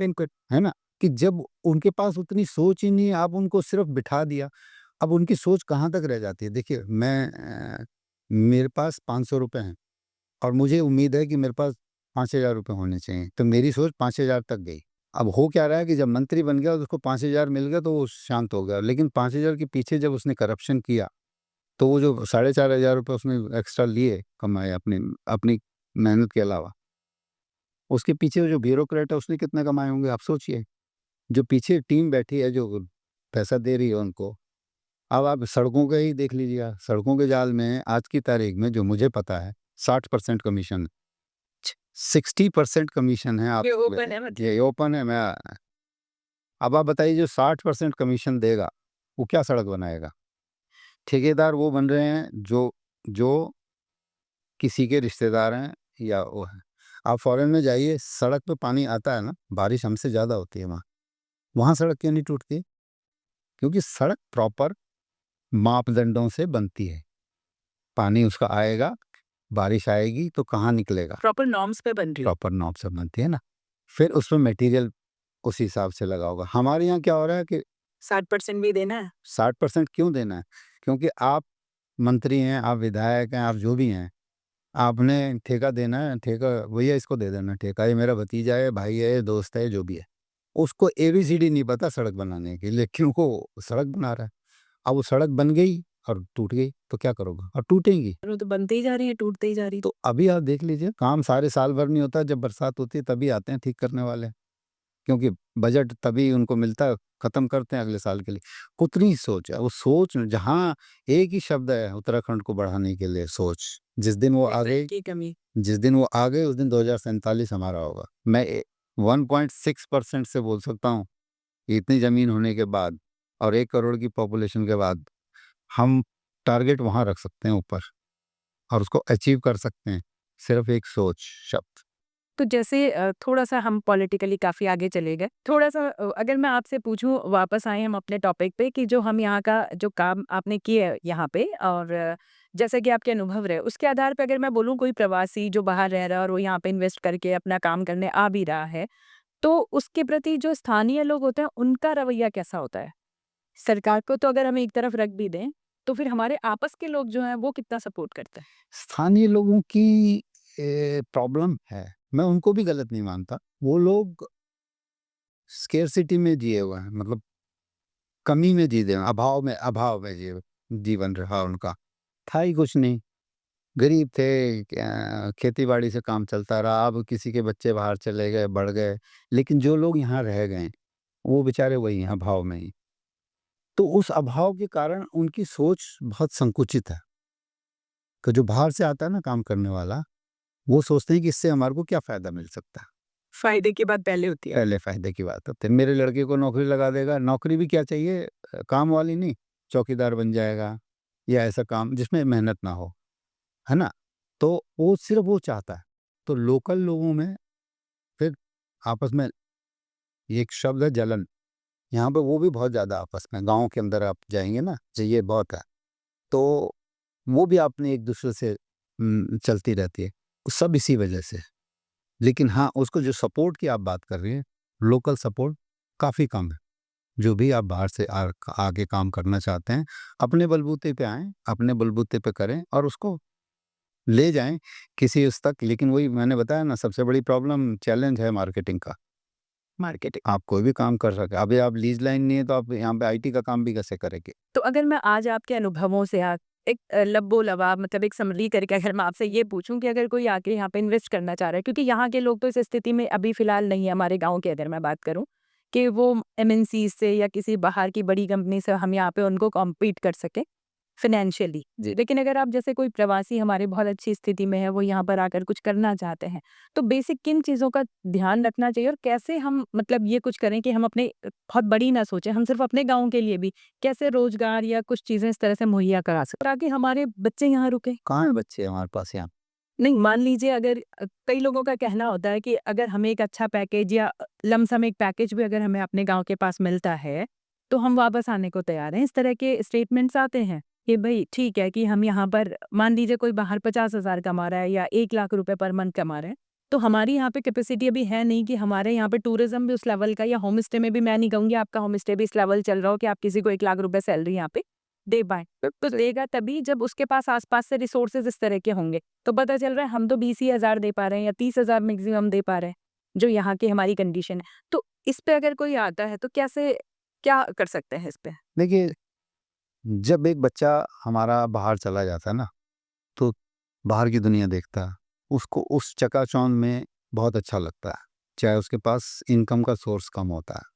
बिल्कुल, है ना? कि जब उनके पास उतनी सोच ही नहीं है, आप उनको सिर्फ़ बिठा दिया, अब उनकी सोच कहाँ तक रह जाती है? देखिए मेरे पास ₹500 हैं और मुझे उम्मीद है कि मेरे पास ₹5000 होने चाहिए, तो मेरी सोच 5000 तक गई। अब हो क्या रहा है कि जब मंत्री बन गया, तो उसको 5000 मिल गया तो वो शांत हो गया, लेकिन 5000 के पीछे जब उसने करप्शन किया, तो वो जो ₹4500 उसने एक्स्ट्रा लिए, कमाए अपनी अपनी मेहनत के अलावा, उसके पीछे जो ब्यूरोक्रेट है उसने कितने कमाए होंगे आप सोचिए। जो पीछे टीम बैठी है जो पैसा दे रही है उनको, अब आप सड़कों का ही देख लीजिए, सड़कों के जाल में आज की तारीख में जो मुझे पता है 60% कमीशन, 60% कमीशन है। आप ये ओपन है मतलब। ये ओपन है। मैं अब आप बताइए जो 60% कमीशन देगा, वो क्या सड़क बनाएगा? ठेकेदार वो बन रहे हैं जो जो किसी के रिश्तेदार हैं या वो हैं। आप फ़ॉरेन में जाइए, सड़क पे पानी आता है ना, बारिश हमसे ज़्यादा होती है वहाँ। वहाँ सड़क क्यों नहीं टूटती? क्योंकि सड़क प्रॉपर मापदंडों से बनती है। पानी उसका आएगा, बारिश आएगी तो कहाँ निकलेगा? प्रॉपर नॉर्म्स पे बन रही हो। प्रॉपर नॉब से बनती है ना। फिर उसमें मटेरियल उस हिसाब से लगा होगा। हमारे यहाँ क्या हो रहा है कि 60% भी देना है। 60% क्यों देना है? क्योंकि आप मंत्री हैं, आप विधायक हैं, आप जो भी हैं, आपने ठेका देना है, ठेका भैया इसको दे देना ठेका, ये मेरा भतीजा है, भाई है, दोस्त है, जो भी है। उसको एबीसीडी नहीं पता सड़क बनाने की, लेकिन वो सड़क बना रहा है। अब वो सड़क बन गई और टूट गई, तो क्या करोगे? और टूटेंगी। वो तो बनते ही जा रही है, टूटते ही जा रही है। तो अभी आप देख लीजिए, काम सारे साल भर नहीं होता, जब बरसात होती है तभी आते हैं ठीक करने वाले। क्योंकि बजट तभी उनको मिलता है, खत्म करते हैं अगले साल के लिए। कितनी सोच है, वो सोच जहाँ एक ही शब्द है उत्तराखंड को बढ़ाने के लिए सोच। जिस दिन वो आ गई की कमी। जिस दिन वो आ गए उस दिन 2047 हमारा होगा। मैं 1.6% से बोल सकता हूँ, कि इतनी ज़मीन होने के बाद और 1 करोड़ की पॉपुलेशन के बाद हम टारगेट वहाँ रख सकते हैं ऊपर और उसको अचीव कर सकते हैं, सिर्फ़ एक सोच शब्द। तो जैसे थोड़ा-सा हम पॉलिटिकली काफ़ी आगे चले गए। थोड़ा-सा अगर मैं आपसे पूछूँ, वापस आएँ हम अपने टॉपिक पे कि जो हम यहाँ का जो काम आपने किए है यहाँ पे और जैसे कि आपके अनुभव रहे, उसके आधार पे अगर मैं बोलूँ कोई प्रवासी जो बाहर रह रहा है और वो यहाँ पे इन्वेस्ट करके अपना काम करने आ भी रहा है, तो उसके प्रति जो स्थानीय लोग होते हैं, उनका रवैया कैसा होता है? सरकार को तो अगर हम एक तरफ रख भी दें, तो फिर हमारे आपस के लोग जो हैं, वो कितना सपोर्ट करते हैं? स्थानीय लोगों की प्रॉब्लम है, मैं उनको भी गलत नहीं मानता। वो लोग स्केर्सिटी में जिए हुए हैं, मतलब कमी में जी रहे हैं, अभाव में जीवन रहा उनका। था ही कुछ नहीं, गरीब थे, खेती-बाड़ी से काम चलता रहा, अब किसी के बच्चे बाहर चले गए, बढ़ गए, लेकिन जो लोग यहाँ रह गए, वो बेचारे वही हैं, अभाव में ही। तो उस अभाव के कारण उनकी सोच बहुत संकुचित है, कि जो बाहर से आता है ना काम करने वाला, वो सोचते हैं कि इससे हमारे को क्या फ़ायदा मिल सकता है। फ़ायदे की बात पहले होती है। पहले फ़ायदे की बात होती है, मेरे लड़के को नौकरी लगा देगा, नौकरी भी क्या चाहिए, काम वाली नहीं, चौकीदार बन जाएगा या ऐसा काम जिसमें मेहनत ना हो, है ना? तो वो सिर्फ़ वो चाहता है। तो लोकल लोगों में फिर आपस में ये एक शब्द है जलन, यहाँ पे वो भी बहुत ज़्यादा आपस में, गाँव के अंदर आप जाएँगे ना, तो ये बहुत है। तो वो भी अपने एक-दूसरे से चलती रहती है, सब इसी वजह से। लेकिन हाँ, उसको जो सपोर्ट की आप बात कर रही हैं, लोकल सपोर्ट काफ़ी कम है। जो भी आप बाहर से आके काम करना चाहते हैं, अपने बलबूते पे आएँ, अपने बलबूते पे करें और उसको ले जाएँ किसी उस तक, लेकिन वही मैंने बताया ना, सबसे बड़ी प्रॉब्लम चैलेंज है मार्केटिंग का। मार्केटिंग। आप कोई भी काम कर सकें, अभी आप लीज़ लाइन नहीं है तो आप यहाँ पे आईटी का काम भी कैसे करेंगे? तो अगर मैं आज आपके अनुभवों से एक लबो-लबाब मतलब एक समरी करके अगर मैं आपसे ये पूछूँ कि अगर कोई आके यहाँ पे इन्वेस्ट करना चाह रहा है, क्योंकि यहाँ के लोग तो इस स्थिति में अभी फ़िलहाल नहीं है, हमारे गाँव की अगर मैं बात करूँ, कि वो एमएनसीज़ से या किसी बाहर की बड़ी कंपनी से हम यहाँ पे उनको कॉम्पीट कर सकें फ़ाइनेंशियली। जी, लेकिन अगर आप जैसे कोई प्रवासी हमारे बहुत अच्छी स्थिति में है, वो यहाँ पर आकर कुछ करना चाहते हैं, तो बेसिक किन चीज़ों का ध्यान रखना चाहिए और कैसे हम मतलब ये कुछ करें कि हम अपने बहुत बड़ी ना सोचें, हम सिर्फ़ अपने गाँव के लिए भी कैसे रोज़गार या कुछ चीज़ें इस तरह से मुहैया करा सकते हैं ताकि हमारे बच्चे यहाँ रुकें? कहाँ हैं बच्चे हमारे पास यहाँ? नहीं, मान लीजिए अगर कई लोगों का कहना होता है कि अगर हमें एक अच्छा पैकेज या लमसम एक पैकेज भी अगर हमें अपने गाँव के पास मिलता है, तो हम वापस आने को तैयार हैं। इस तरह के स्टेटमेंट्स आते हैं कि भई ठीक है कि हम यहाँ पर मान लीजिए कोई बाहर 50,000 कमा रहा है या 1 लाख रुपए पर मंथ कमा रहा है, तो हमारी यहाँ पे कैपेसिटी अभी है नहीं कि हमारे यहाँ पे टूरिज़्म भी उस लेवल का या होम स्टे में भी मैं नहीं कहूँगी आपका होम स्टे भी इस लेवल चल रहा हो कि आप किसी को 1 लाख रुपए सैलरी यहाँ पे दे पाएँ। तो देगा तभी जब उसके पास आस-पास से रिसोर्सेज़ इस तरह के होंगे। तो पता चल रहा है हम तो 20 ही हज़ार दे पा रहे हैं या 30,000 मैक्सिमम दे पा रहे हैं, जो यहाँ की हमारी कंडीशन है। तो इस पे अगर कोई आता है तो कैसे क्या कर सकते हैं इस पे? देखिए, जब एक बच्चा हमारा बाहर चला जाता है ना, तो बाहर की दुनिया देखता है, उसको उस चकाचौंध में बहुत अच्छा लगता है, चाहे उसके पास इनकम का सोर्स कम होता है।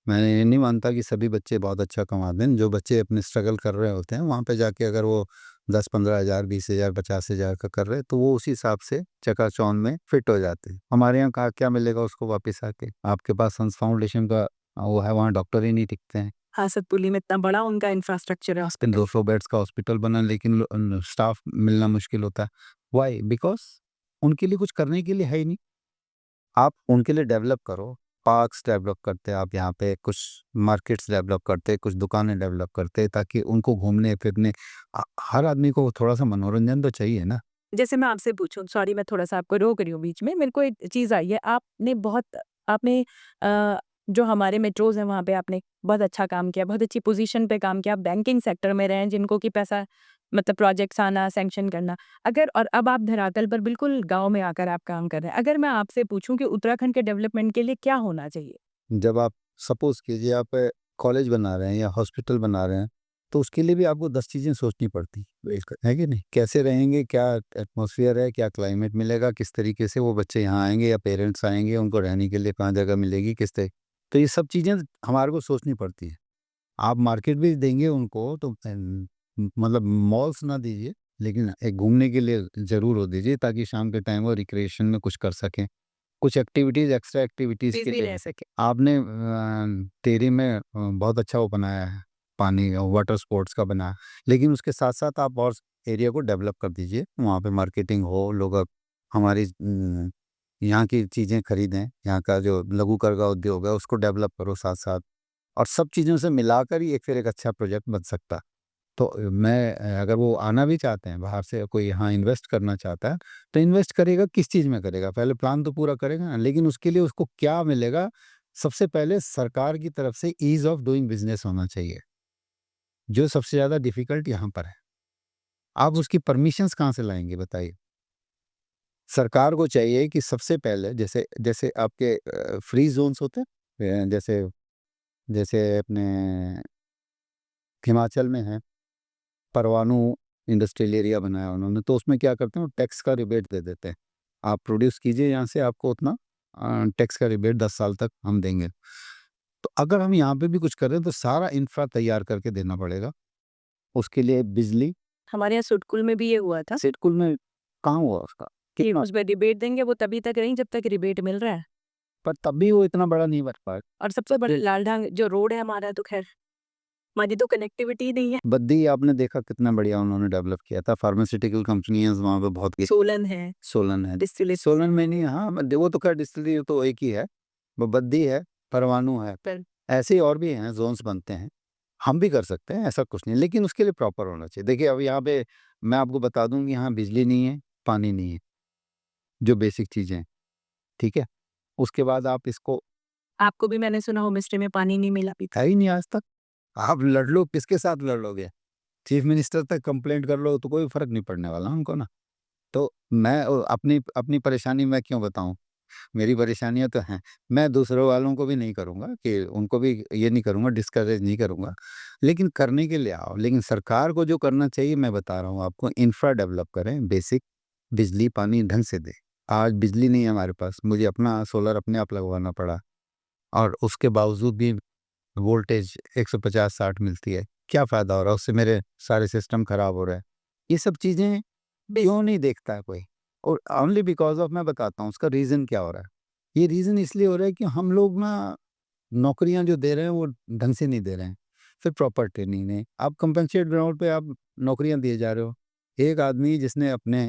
मैं ये नहीं मानता कि सभी बच्चे बहुत अच्छा कमाते हैं, जो बच्चे अपने स्ट्रगल कर रहे होते हैं, वहाँ पे जाके अगर वो 10-15 हज़ार, 20 हज़ार, 50 हज़ार का कर रहे हैं, तो वो उसी हिसाब से चकाचौंध में फिट हो जाते हैं। हमारे यहाँ कहाँ क्या मिलेगा उसको वापस आके? आपके पास हंस फाउंडेशन का वो है, वहाँ डॉक्टर ही नहीं टिकते हैं। हाँ, सतपुली में इतना बड़ा उनका इंफ्रास्ट्रक्चर है हॉस्पिटल। 200 बेड्स का हॉस्पिटल बना, लेकिन स्टाफ मिलना मुश्किल होता है। व्हाई? बिकॉज़ उनके लिए कुछ करने के लिए है ही नहीं। आप उनके लिए डेवलप करो, पार्क्स डेवलप करते हैं आप यहाँ पे, कुछ मार्केट्स डेवलप करते हैं, कुछ दुकानें डेवलप करते हैं, ताकि उनको घूमने-फिरने हर आदमी को थोड़ा-सा मनोरंजन तो चाहिए ना। जैसे मैं आपसे पूछूँ सॉरी मैं थोड़ा-सा आपको रोक रही हूँ बीच में, मेरे को एक चीज़ आई है, आपने जो हमारे मेट्रोज़ हैं वहाँ पे आपने बहुत अच्छा काम किया, बहुत अच्छी पोज़ीशन पे काम किया, आप बैंकिंग सेक्टर में रहे हैं जिनको कि पैसा मतलब प्रोजेक्ट्स आना, सैंक्शन करना। अगर और अब आप धरातल पर बिल्कुल गाँव में आकर आप काम कर रहे हैं। अगर मैं आपसे पूछूँ कि उत्तराखंड के डेवलपमेंट के लिए क्या होना चाहिए? जब आप सपोज़ कीजिए आप कॉलेज बना रहे हैं या हॉस्पिटल बना रहे हैं, तो उसके लिए भी आपको 10 चीज़ें सोचनी पड़ती है कि नहीं? कैसे रहेंगे, क्या एटमॉस्फेयर है, क्या क्लाइमेट मिलेगा, किस तरीके से वो बच्चे यहाँ आएँगे या पेरेंट्स आएँगे, उनको रहने के लिए कहाँ जगह मिलेगी, किस तरह, तो ये सब चीज़ें हमारे को सोचनी पड़ती हैं। आप मार्केट भी देंगे उनको तो मतलब मॉल्स ना दीजिए, लेकिन एक घूमने के लिए ज़रूर वो दीजिए, ताकि शाम के टाइम वो रिक्रिएशन में कुछ कर सकें। कुछ एक्टिविटीज़, एक्स्ट्रा एक्टिविटीज़ के बिज़ी लिए रह सके। आपने टेहरी में बहुत अच्छा वो बनाया है, पानी वाटर स्पोर्ट्स का बनाया, लेकिन उसके साथ-साथ आप और एरिया को डेवलप कर दीजिए। वहाँ पे मार्केटिंग हो, लोग अब हमारी यहाँ की चीज़ें खरीदें, यहाँ का जो लघु करगा उद्योग है उसको डेवलप करो साथ-साथ, और सब चीज़ों से मिलाकर ही एक फिर एक अच्छा प्रोजेक्ट बन सकता है। तो मैं अगर वो आना भी चाहते हैं बाहर से, कोई यहाँ इन्वेस्ट करना चाहता है, तो इन्वेस्ट करेगा किस चीज़ में करेगा? पहले प्लान तो पूरा करेगा ना, लेकिन उसके लिए उसको क्या मिलेगा? सबसे पहले सरकार की तरफ से ईज़ ऑफ डूइंग बिज़नेस होना चाहिए, जो सबसे ज़्यादा डिफ़िकल्ट यहाँ पर है। आप उसकी परमिशंस कहाँ से लाएँगे बताइए? सरकार को चाहिए कि सबसे पहले जैसे जैसे आपके फ्री ज़ोन्स होते हैं, जैसे जैसे अपने हिमाचल में है, परवाणु इंडस्ट्रियल एरिया बनाया उन्होंने, तो उसमें क्या करते हैं, टैक्स का रिबेट दे देते हैं। आप प्रोड्यूस कीजिए यहाँ से, आपको उतना टैक्स का रिबेट 10 साल तक हम देंगे। तो अगर हम यहाँ पे भी कुछ कर रहे हैं तो सारा इंफ्रा तैयार करके देना पड़ेगा। उसके लिए बिजली, हमारे यहाँ सुटकुल में भी ये हुआ था सिडकुल में कहाँ हुआ उसका? कि कितना? उसमें रिबेट देंगे, वो तभी तक रही जब तक रिबेट मिल रहा है। पर तब भी वो इतना बड़ा नहीं बन पाया। और सबसे बड़ा लालढांग जो रोड है हमारा, तो खैर हमारी तो कनेक्टिविटी नहीं है। बद्दी आपने देखा कितना बढ़िया उन्होंने डेवलप किया था, फार्मास्यूटिकल कंपनियां वहाँ पे बहुत सोलन है, सोलन है, डिस्टिलेट सोलन में नहीं, हाँ वो तो खैर डिस्टिलरी तो एक ही है, वो बद्दी है, परवाणु है, पर ऐसे ही और भी हैं, जोन्स बनते हैं। हम भी कर सकते हैं, ऐसा कुछ नहीं, लेकिन उसके लिए प्रॉपर होना चाहिए। देखिए अब यहाँ पे मैं आपको बता दूं कि यहाँ बिजली नहीं है, पानी नहीं है, जो बेसिक चीज़ें हैं, ठीक है। उसके बाद आप इसको, आपको भी मैंने सुना होम स्टे में पानी नहीं मिला अभी तक। है ही नहीं आज तक। आप लड़ लो, किसके साथ लड़ लोगे? चीफ मिनिस्टर तक कंप्लेंट कर लो तो कोई फर्क नहीं पड़ने वाला उनको ना। तो मैं अपनी अपनी परेशानी मैं क्यों बताऊं? मेरी परेशानियां तो हैं, मैं दूसरों वालों को भी नहीं करूंगा कि उनको भी ये नहीं करूंगा, डिस्करेज नहीं करूंगा, लेकिन करने के लिए आओ। लेकिन सरकार को जो करना चाहिए मैं बता रहा हूँ आपको, इंफ्रा डेवलप करें, बेसिक बिजली पानी ढंग से दे। आज बिजली नहीं है हमारे पास, मुझे अपना सोलर अपने आप लगवाना पड़ा, और उसके बावजूद भी वोल्टेज 150-60 मिलती है। क्या फ़ायदा हो रहा है उससे? मेरे सारे सिस्टम खराब हो रहे हैं। ये सब चीज़ें क्यों नहीं देखता है कोई? और ओनली बिकॉज़ ऑफ, मैं बताता हूँ उसका रीज़न क्या हो रहा है। ये रीज़न इसलिए हो रहा है कि हम लोग ना नौकरियाँ जो दे रहे हैं वो ढंग से नहीं दे रहे हैं। फिर प्रॉपर ट्रेनिंग नहीं, आप कंपनसेट ग्राउंड पे आप नौकरियाँ दिए जा रहे हो। एक आदमी जिसने अपने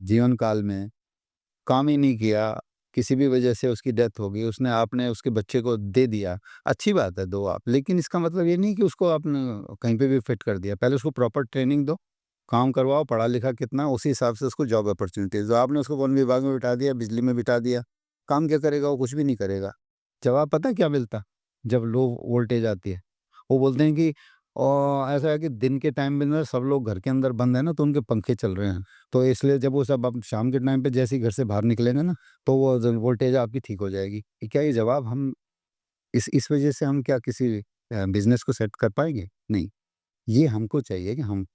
जीवन काल में काम ही नहीं किया, किसी भी वजह से उसकी डेथ हो गई, उसने आपने उसके बच्चे को दे दिया, अच्छी बात है दो आप, लेकिन इसका मतलब ये नहीं कि उसको आपने कहीं पे भी फिट कर दिया। पहले उसको प्रॉपर ट्रेनिंग दो, काम करवाओ, पढ़ा-लिखा कितना उसी हिसाब से उसको जॉब अपॉर्च्युनिटीज़ दो। आपने उसको वन विभाग में बिठा दिया, बिजली में बिठा दिया, काम क्या करेगा वो? कुछ भी नहीं करेगा। जवाब पता है क्या मिलता? जब लो वोल्टेज आती है, वो बोलते हैं कि ऐसा है कि दिन के टाइम में ना सब लोग घर के अंदर बंद है ना, तो उनके पंखे चल रहे हैं। तो इसलिए जब वो सब अब शाम के टाइम पे जैसे ही घर से बाहर निकलेंगे ना, तो वो वोल्टेज आपकी ठीक हो जाएगी। ये क्या ये जवाब हम इस वजह से हम क्या किसी बिज़नेस को सेट कर पाएँगे? नहीं। ये हमको चाहिए कि हम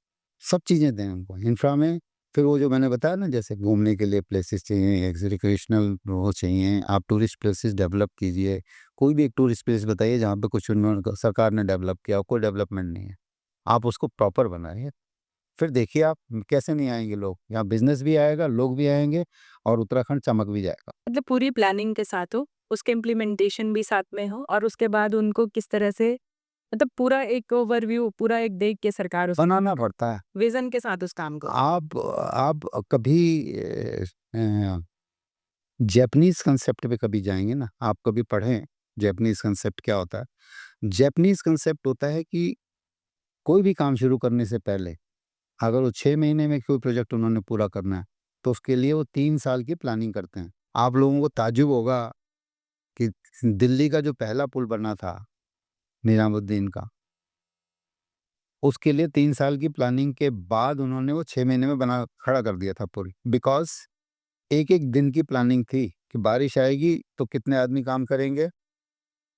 सब चीज़ें दें उनको इंफ्रा में। फिर वो जो मैंने बताया ना, जैसे घूमने के लिए प्लेसेस चाहिए, रिक्रिएशनल वो चाहिए, आप टूरिस्ट प्लेसेस डेवलप कीजिए। कोई भी एक टूरिस्ट प्लेस बताइए जहाँ पे कुछ उन्होंने सरकार ने डेवलप किया हो, कोई डेवलपमेंट नहीं है। आप उसको प्रॉपर बनाइए, फिर देखिए आप कैसे नहीं आएँगे लोग। यहाँ बिज़नेस भी आएगा, लोग भी आएँगे और उत्तराखंड चमक भी जाएगा। मतलब पूरी प्लानिंग के साथ हो, उसके इम्प्लीमेंटेशन भी साथ में हो, और उसके बाद उनको किस तरह से, मतलब पूरा एक ओवरव्यू, पूरा एक देख के सरकार उस बनाना पड़ता है। विज़न के साथ उस काम को। आप कभी जैपनीज़ कंसेप्ट पे कभी जाएँगे ना, आप कभी पढ़ें जैपनीज़ कंसेप्ट क्या होता है? जैपनीज़ कंसेप्ट होता है कि कोई भी काम शुरू करने से पहले अगर वो 6 महीने में कोई प्रोजेक्ट उन्होंने पूरा करना है, तो उसके लिए वो 3 साल की प्लानिंग करते हैं। आप लोगों को ताज्जुब होगा कि दिल्ली का जो पहला पुल बना था, निज़ामुद्दीन का, उसके लिए 3 साल की प्लानिंग के बाद उन्होंने वो 6 महीने में बना खड़ा कर दिया था पुल। बिकॉज़ एक-एक दिन की प्लानिंग थी कि बारिश आएगी तो कितने आदमी काम करेंगे,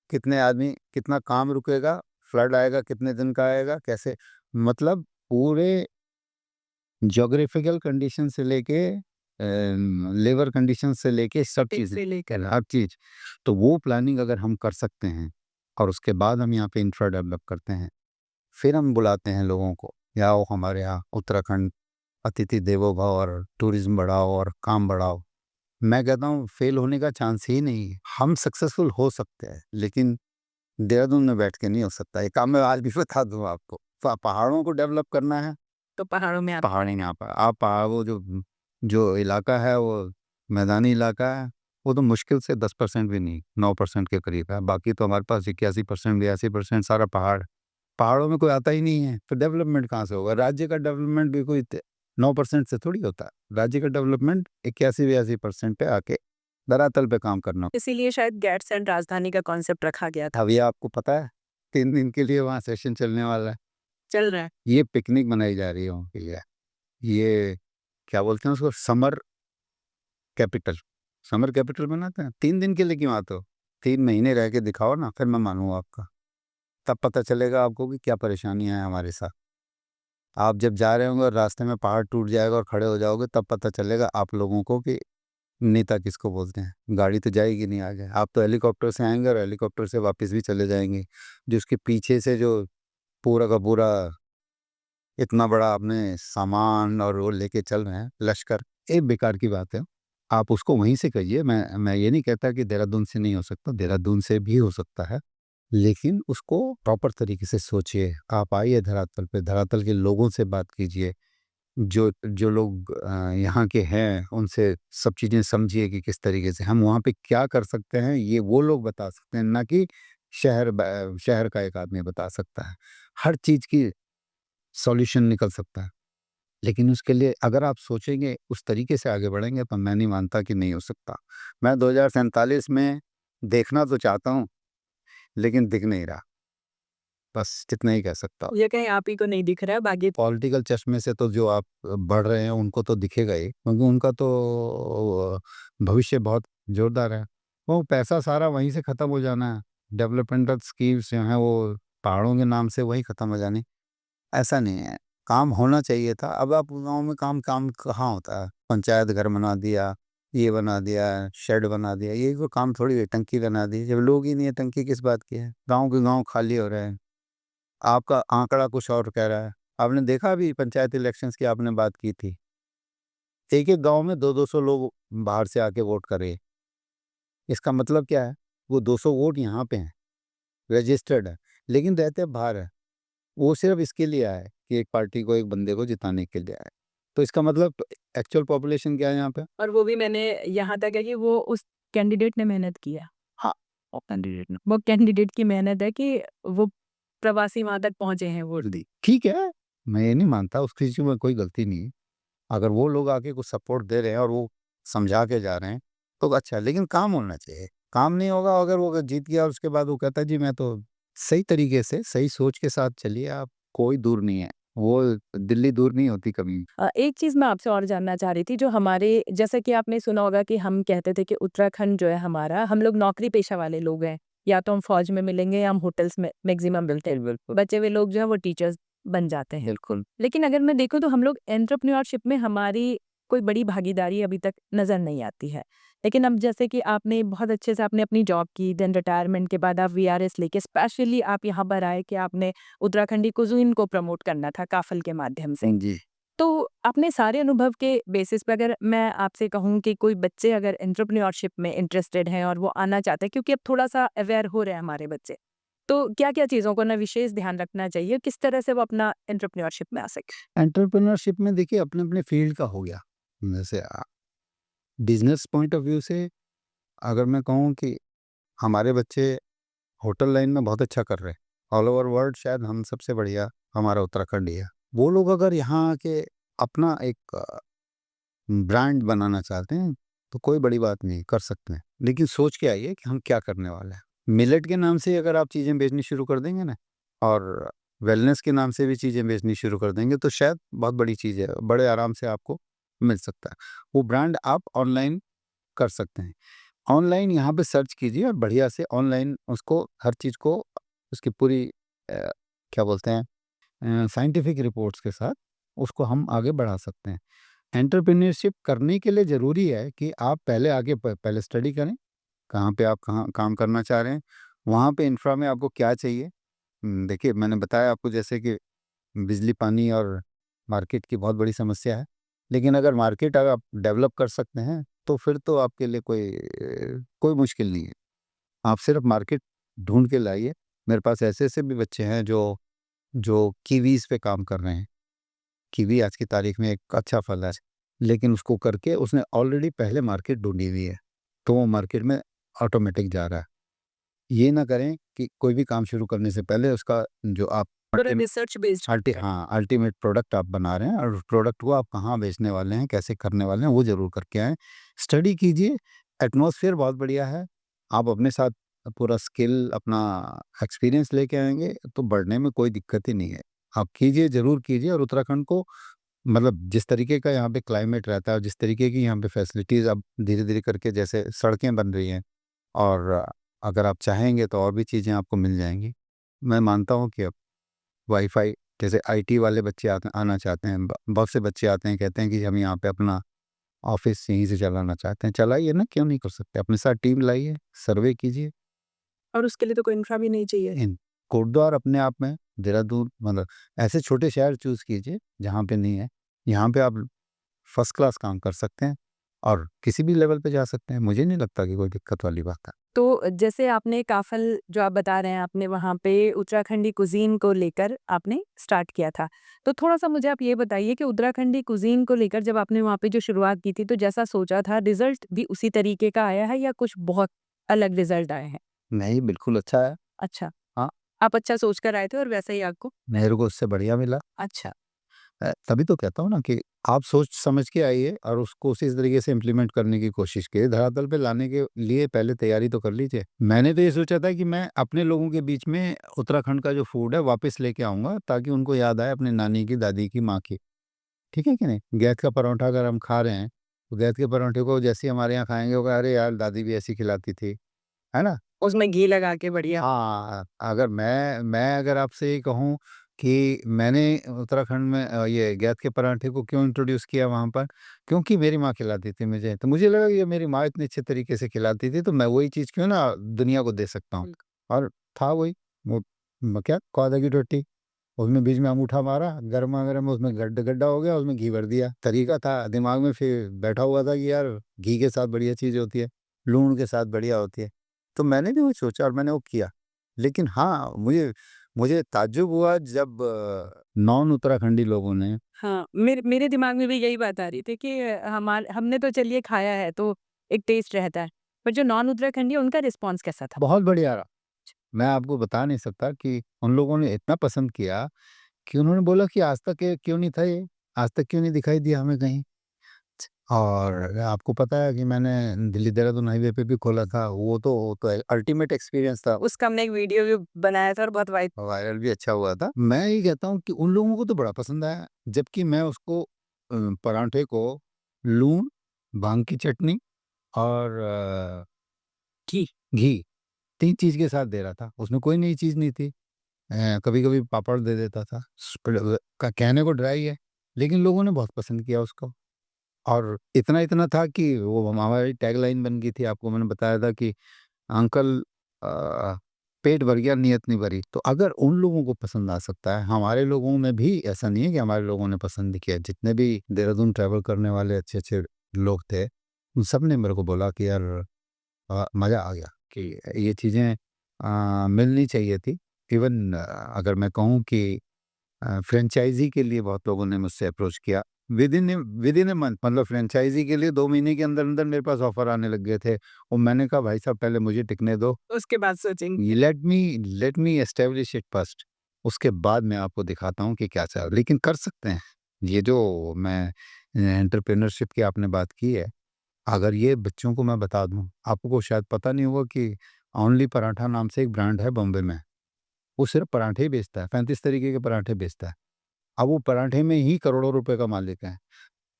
कितने आदमी कितना काम रुकेगा, फ्लड आएगा कितने दिन का आएगा, कैसे, मतलब पूरे ज्योग्राफिकल कंडीशन से लेके लेबर कंडीशन से लेके सब टेक चीज़ें, से लेकर हर चीज़। तो वो प्लानिंग अगर हम कर सकते हैं और उसके बाद हम यहाँ पे इंफ्रा डेवलप करते हैं, फिर हम बुलाते हैं लोगों को, या आओ हमारे यहाँ उत्तराखंड अतिथि देवो भव और टूरिज्म बढ़ाओ और काम बढ़ाओ। मैं कहता हूँ फेल होने का चांस ही नहीं है। हम सक्सेसफुल हो सकते हैं, लेकिन देहरादून में बैठ के नहीं हो सकता। ये काम मैं आज भी बता दूँ आपको। पहाड़ों को डेवलप करना है, तो पहाड़ों में आप पहाड़ ही नहीं आ पाए। आप पहाड़ वो जो जो इलाका है वो मैदानी इलाका है, वो तो मुश्किल से 10% भी नहीं, 9% के करीब है। बाकी तो हमारे पास 81%, 82% सारा पहाड़। पहाड़ों में कोई आता ही नहीं है, फिर डेवलपमेंट कहाँ से होगा? राज्य का डेवलपमेंट भी कोई 9% से थोड़ी होता है। राज्य का डेवलपमेंट 81-82% पे आके धरातल पे काम करना। इसीलिए शायद गैट्स एंड राजधानी का कॉन्सेप्ट रखा गया था। अब ये आपको पता है 3 दिन के लिए वहाँ सेशन चलने वाला है। चल रहा है। ये पिकनिक मनाई जा रही है वहाँ के लिए। ये क्या बोलते हैं उसको, समर कैपिटल। समर कैपिटल बनाते हैं। 3 दिन के लिए क्यों आते हो? 3 महीने रह के दिखाओ ना, फिर मैं मानूँगा आपका। तब पता चलेगा आपको कि क्या परेशानियाँ हैं हमारे साथ। आप जब जा रहे होंगे और रास्ते में पहाड़ टूट जाएगा और खड़े हो जाओगे, तब पता चलेगा आप लोगों को कि नेता किसको बोलते हैं। गाड़ी तो जाएगी नहीं आगे, आप तो हेलीकॉप्टर से आएँगे और हेलीकॉप्टर से वापस भी चले जाएँगे। जो उसके पीछे से जो पूरा का पूरा इतना बड़ा आपने सामान और वो लेके चल रहे हैं, लश्कर, ये बेकार की बात है। आप उसको वहीं से करिए, मैं ये नहीं कहता कि देहरादून से नहीं हो सकता, देहरादून से भी हो सकता है, लेकिन उसको प्रॉपर तरीके से सोचिए। आप आइए धरातल पे, धरातल के लोगों से बात कीजिए। जो जो लोग यहाँ के हैं, उनसे सब चीज़ें समझिए कि किस तरीके से हम वहाँ पे क्या कर सकते हैं, ये वो लोग बता सकते हैं, ना कि शहर का एक आदमी बता सकता है। हर चीज़ की सॉल्यूशन निकल सकता है, लेकिन उसके लिए अगर आप सोचेंगे, उस तरीके से आगे बढ़ेंगे, तो मैं नहीं मानता कि नहीं हो सकता। मैं 2047 में देखना तो चाहता हूँ, लेकिन दिख नहीं रहा। बस इतना ही कह सकता हूँ। ये कहीं आप ही को नहीं दिख रहा है, बाकी पॉलिटिकल चश्मे से तो जो आप बढ़ रहे हैं, उनको तो दिखेगा ही, क्योंकि उनका तो भविष्य बहुत जोरदार है। वो पैसा सारा वहीं से खत्म हो जाना है। डेवलपमेंटल स्कीम्स जो हैं, वो पहाड़ों के नाम से वही खत्म हो जानी। ऐसा नहीं है, काम होना चाहिए था। अब आप गाँव में काम काम कहाँ होता है? पंचायत घर बना दिया, ये बना दिया, शेड बना दिया, ये कोई काम थोड़ी है, टंकी बना दी। जब लोग ही नहीं है, टंकी किस बात की है? गाँव के गाँव खाली हो रहे हैं। आपका आंकड़ा कुछ और कह रहा है। आपने देखा अभी पंचायत इलेक्शंस की आपने बात की थी। एक-एक गाँव में 2-200 लोग बाहर से आके वोट कर रहे हैं। इसका मतलब क्या है? वो 200 वोट यहाँ पे हैं, रजिस्टर्ड है, लेकिन रहते बाहर है। वो सिर्फ इसके लिए आए कि एक पार्टी को, एक बंदे को जिताने के लिए आए। तो इसका मतलब एक्चुअल पॉपुलेशन क्या है यहाँ पे? और वो भी मैंने यहाँ तक है कि वो उस कैंडिडेट ने मेहनत की है। हाँ, और कैंडिडेट ने वो कैंडिडेट की मेहनत है कि वो प्रवासी वहाँ तक पहुँचे हैं वोट। दी। ठीक है, मैं ये नहीं मानता, उस किसी में कोई गलती नहीं है। अगर वो लोग आके कुछ सपोर्ट दे रहे हैं और वो समझा के जा रहे हैं, तो अच्छा है, लेकिन काम होना चाहिए। काम नहीं होगा, अगर वो जीत गया और उसके बाद वो कहता है जी मैं तो सही तरीके से, सही सोच के साथ चलिए आप, कोई दूर नहीं है। वो दिल्ली दूर नहीं होती कभी। एक चीज़ मैं आपसे और जानना चाह रही थी, जो हमारे जैसा कि आपने सुना होगा कि हम कहते थे कि उत्तराखंड जो है हमारा, हम लोग नौकरी पेशा वाले लोग हैं। या तो हम फ़ौज में मिलेंगे या हम होटल्स में मैक्सिमम मिलते हैं। बिल्कुल, बचे हुए लोग जो हैं वो टीचर्स बन जाते हैं। बिल्कुल। लेकिन अगर मैं देखूँ तो हम लोग एंटरप्रेन्योरशिप में हमारी कोई बड़ी भागीदारी अभी तक नज़र नहीं आती है। लेकिन अब जैसे कि आपने बहुत अच्छे से आपने अपनी जॉब की, देन रिटायरमेंट के बाद आप वीआरएस लेके स्पेशली आप यहाँ पर आए कि आपने उत्तराखंडी कुज़ीन को प्रमोट करना था काफ़ल के माध्यम से। जी। तो अपने सारे अनुभव के बेसिस पे अगर मैं आपसे कहूँ कि कोई बच्चे अगर एंटरप्रेन्योरशिप में इंटरेस्टेड हैं और वो आना चाहते हैं, क्योंकि अब थोड़ा-सा अवेयर हो रहे हैं हमारे बच्चे। तो क्या-क्या चीज़ों को ना विशेष ध्यान रखना चाहिए, किस तरह से वो अपना एंटरप्रेन्योरशिप में आ सकें? एंटरप्रेन्योरशिप में देखिए अपने-अपने फ़ील्ड का हो गया। जैसे बिज़नेस पॉइंट ऑफ व्यू से अगर मैं कहूँ कि हमारे बच्चे होटल लाइन में बहुत अच्छा कर रहे हैं। ऑल ओवर वर्ल्ड शायद हम सबसे बढ़िया हमारा उत्तराखंड ही है। वो लोग अगर यहाँ आके अपना एक ब्रांड बनाना चाहते हैं, तो कोई बड़ी बात नहीं, कर सकते हैं। लेकिन सोच के आइए कि हम क्या करने वाले हैं। मिलेट के नाम से अगर आप चीज़ें बेचनी शुरू कर देंगे ना, और वेलनेस के नाम से भी चीज़ें बेचनी शुरू कर देंगे, तो शायद बहुत बड़ी चीज़ है, बड़े आराम से आपको मिल सकता है। वो ब्रांड आप ऑनलाइन कर सकते हैं। ऑनलाइन यहाँ पे सर्च कीजिए और बढ़िया से ऑनलाइन उसको, हर चीज़ को, उसकी पूरी क्या बोलते हैं, साइंटिफिक रिपोर्ट्स के साथ उसको हम आगे बढ़ा सकते हैं। एंटरप्रेन्योरशिप करने के लिए ज़रूरी है कि आप पहले आगे पहले स्टडी करें, कहाँ पे आप कहाँ काम करना चाह रहे हैं, वहाँ पे इंफ्रा में आपको क्या चाहिए। देखिए मैंने बताया आपको जैसे कि बिजली, पानी और मार्केट की बहुत बड़ी समस्या है, लेकिन अगर मार्केट अगर आप डेवलप कर सकते हैं, तो फिर तो आपके लिए कोई मुश्किल नहीं है। आप सिर्फ मार्केट ढूँढ के लाइए। मेरे पास ऐसे-ऐसे भी बच्चे हैं जो जो कीवीज़ पे काम कर रहे हैं। कीवी आज की तारीख में एक अच्छा फल है, लेकिन उसको करके उसने ऑलरेडी पहले मार्केट ढूँढी हुई है, तो वो मार्केट में ऑटोमेटिक जा रहा है। ये ना करें कि कोई भी काम शुरू करने से पहले उसका जो आप पूरा रिसर्च बेस्ड अल्टीमेट प्रोडक्ट आप बना रहे हैं और उस प्रोडक्ट को आप कहाँ बेचने वाले हैं, कैसे करने वाले हैं, वो ज़रूर करके आएँ। स्टडी कीजिए, एटमॉस्फेयर बहुत बढ़िया है। आप अपने साथ पूरा स्किल, अपना एक्सपीरियंस लेके आएँगे, तो बढ़ने में कोई दिक्कत ही नहीं है। आप कीजिए, ज़रूर कीजिए, और उत्तराखंड को मतलब जिस तरीके का यहाँ पे क्लाइमेट रहता है और जिस तरीके की यहाँ पे फैसिलिटीज़ अब धीरे-धीरे करके जैसे सड़कें बन रही हैं, और अगर आप चाहेंगे तो और भी चीज़ें आपको मिल जाएँगी। मैं मानता हूँ कि अब वाईफ़ाई जैसे आईटी वाले बच्चे आना चाहते हैं, बहुत से बच्चे आते हैं, कहते हैं कि हम यहाँ पे अपना ऑफ़िस यहीं से चलाना चाहते हैं। चलाइए ना, क्यों नहीं कर सकते? अपने साथ टीम लाइए, सर्वे कीजिए। और उसके लिए तो कोई इंफ्रा भी नहीं चाहिए। इन कोटद्वार अपने आप में, देहरादून, मतलब ऐसे छोटे शहर चूज़ कीजिए जहाँ पे नहीं है। यहाँ पे आप फर्स्ट क्लास काम कर सकते हैं और किसी भी लेवल पे जा सकते हैं। मुझे नहीं लगता कि कोई दिक्कत वाली बात है। तो जैसे आपने काफ़ल जो आप बता रहे हैं, आपने वहाँ पे उत्तराखंडी कुज़ीन को लेकर आपने स्टार्ट किया था। तो थोड़ा-सा मुझे आप ये बताइए कि उत्तराखंडी कुज़ीन को लेकर जब आपने वहाँ पे जो शुरुआत की थी, तो जैसा सोचा था रिज़ल्ट भी उसी तरीके का आया है या कुछ बहुत अलग रिज़ल्ट आए हैं? नहीं, बिल्कुल अच्छा है। अच्छा, हाँ, आप अच्छा सोच कर आए थे और वैसा ही आपको मेरे को उससे बढ़िया मिला। अच्छा, तभी तो कहता हूँ ना कि आप सोच समझ के आइए और उसको उसी तरीके से इम्प्लीमेंट करने की कोशिश कीजिए। धरातल पे लाने के लिए पहले तैयारी तो कर लीजिए। मैंने तो ये सोचा था कि मैं अपने लोगों के बीच में उत्तराखंड का जो फूड है वापस लेके आऊँगा, ताकि उनको याद आए अपनी नानी की, दादी की, माँ की। ठीक है कि नहीं? गैस का परोठा अगर हम खा रहे हैं, तो गैस के परोठे को जैसे ही हमारे यहाँ खाएँगे, वो कहें, "अरे यार! दादी भी ऐसी खिलाती थी।" है ना? उसमें घी लगा के बढ़िया। हाँ, अगर मैं अगर आपसे ये कहूँ कि मैंने उत्तराखंड में ये गैस के पराठे को क्यों इंट्रोड्यूस किया वहाँ पर, क्योंकि मेरी माँ खिलाती थी मुझे। तो मुझे लगा कि ये मेरी माँ इतने अच्छे तरीके से खिलाती थी, तो मैं वही चीज़ क्यों ना दुनिया को दे सकता हूँ। और था वही, वो क्या कौवा की रोटी, उसमें बीच में अंगूठा मारा, गरमा-गरम उसमें गड्ढा हो गया, उसमें घी भर दिया। तरीका था, दिमाग में फिर बैठा हुआ था कि यार घी के साथ बढ़िया चीज़ होती है, लूण के साथ बढ़िया होती है। तो मैंने भी वही सोचा और मैंने वो किया। लेकिन हाँ, मुझे मुझे ताज्जुब हुआ जब नॉन उत्तराखंडी लोगों ने हाँ, मेरे मेरे दिमाग में भी यही बात आ रही थी कि हमने तो चलिए खाया है तो एक टेस्ट रहता है, पर जो नॉन उत्तराखंडी है उनका रिस्पॉन्स कैसा था? बहुत बढ़िया रहा। मैं आपको बता नहीं सकता कि उन लोगों ने इतना पसंद किया कि उन्होंने बोला कि आज तक ये क्यों नहीं था ये? आज तक क्यों नहीं दिखाई दिया हमें कहीं? और आपको पता है कि मैंने दिल्ली देहरादून हाईवे पे भी खोला था, वो तो अल्टीमेट एक्सपीरियंस था। उसका हमने एक वीडियो भी बनाया था और बहुत वायरल भी अच्छा हुआ था। मैं ये कहता हूँ कि उन लोगों को तो बड़ा पसंद आया, जबकि मैं उसको पराठे को लून, भांग की चटनी और घी घी 3 चीज़ के साथ दे रहा था। उसमें कोई नई चीज़ नहीं थी। कभी-कभी पापड़ दे देता था। कहने को ड्राई है, लेकिन लोगों ने बहुत पसंद किया उसको। और इतना-इतना था कि वो हमारी टैगलाइन बन गई थी, आपको मैंने बताया था कि अंकल अ, पेट भर गया नियत नहीं भरी। तो अगर उन लोगों को पसंद आ सकता है, हमारे लोगों में भी ऐसा नहीं है कि हमारे लोगों ने पसंद नहीं किया। जितने भी देहरादून ट्रैवल करने वाले अच्छे-अच्छे लोग थे, उन सब ने मेरे को बोला कि यार मज़ा आ गया कि ये चीज़ें मिलनी चाहिए थी। इवन अगर मैं कहूँ कि फ्रेंचाइज़ी के लिए बहुत लोगों ने मुझसे अप्रोच किया। विदिन अ मंथ, मतलब फ्रेंचाइज़ी के लिए 2 महीने के अंदर-अंदर मेरे पास ऑफ़र आने लग गए थे और मैंने कहा भाई साहब पहले मुझे टिकने दो। उसके बाद सोचेंगे। Let me establish it first, उसके बाद मैं आपको दिखाता हूँ कि क्या चल, लेकिन कर सकते हैं। ये जो मैं एंटरप्रेन्योरशिप की आपने बात की है, अगर ये बच्चों को मैं बता दूँ, आपको शायद पता नहीं होगा कि ओनली पराठा नाम से एक ब्रांड है बॉम्बे में। वो सिर्फ़ पराठे ही बेचता है, 35 तरीके के पराठे बेचता है। अब वो पराठे में ही करोड़ों रुपए का मालिक है।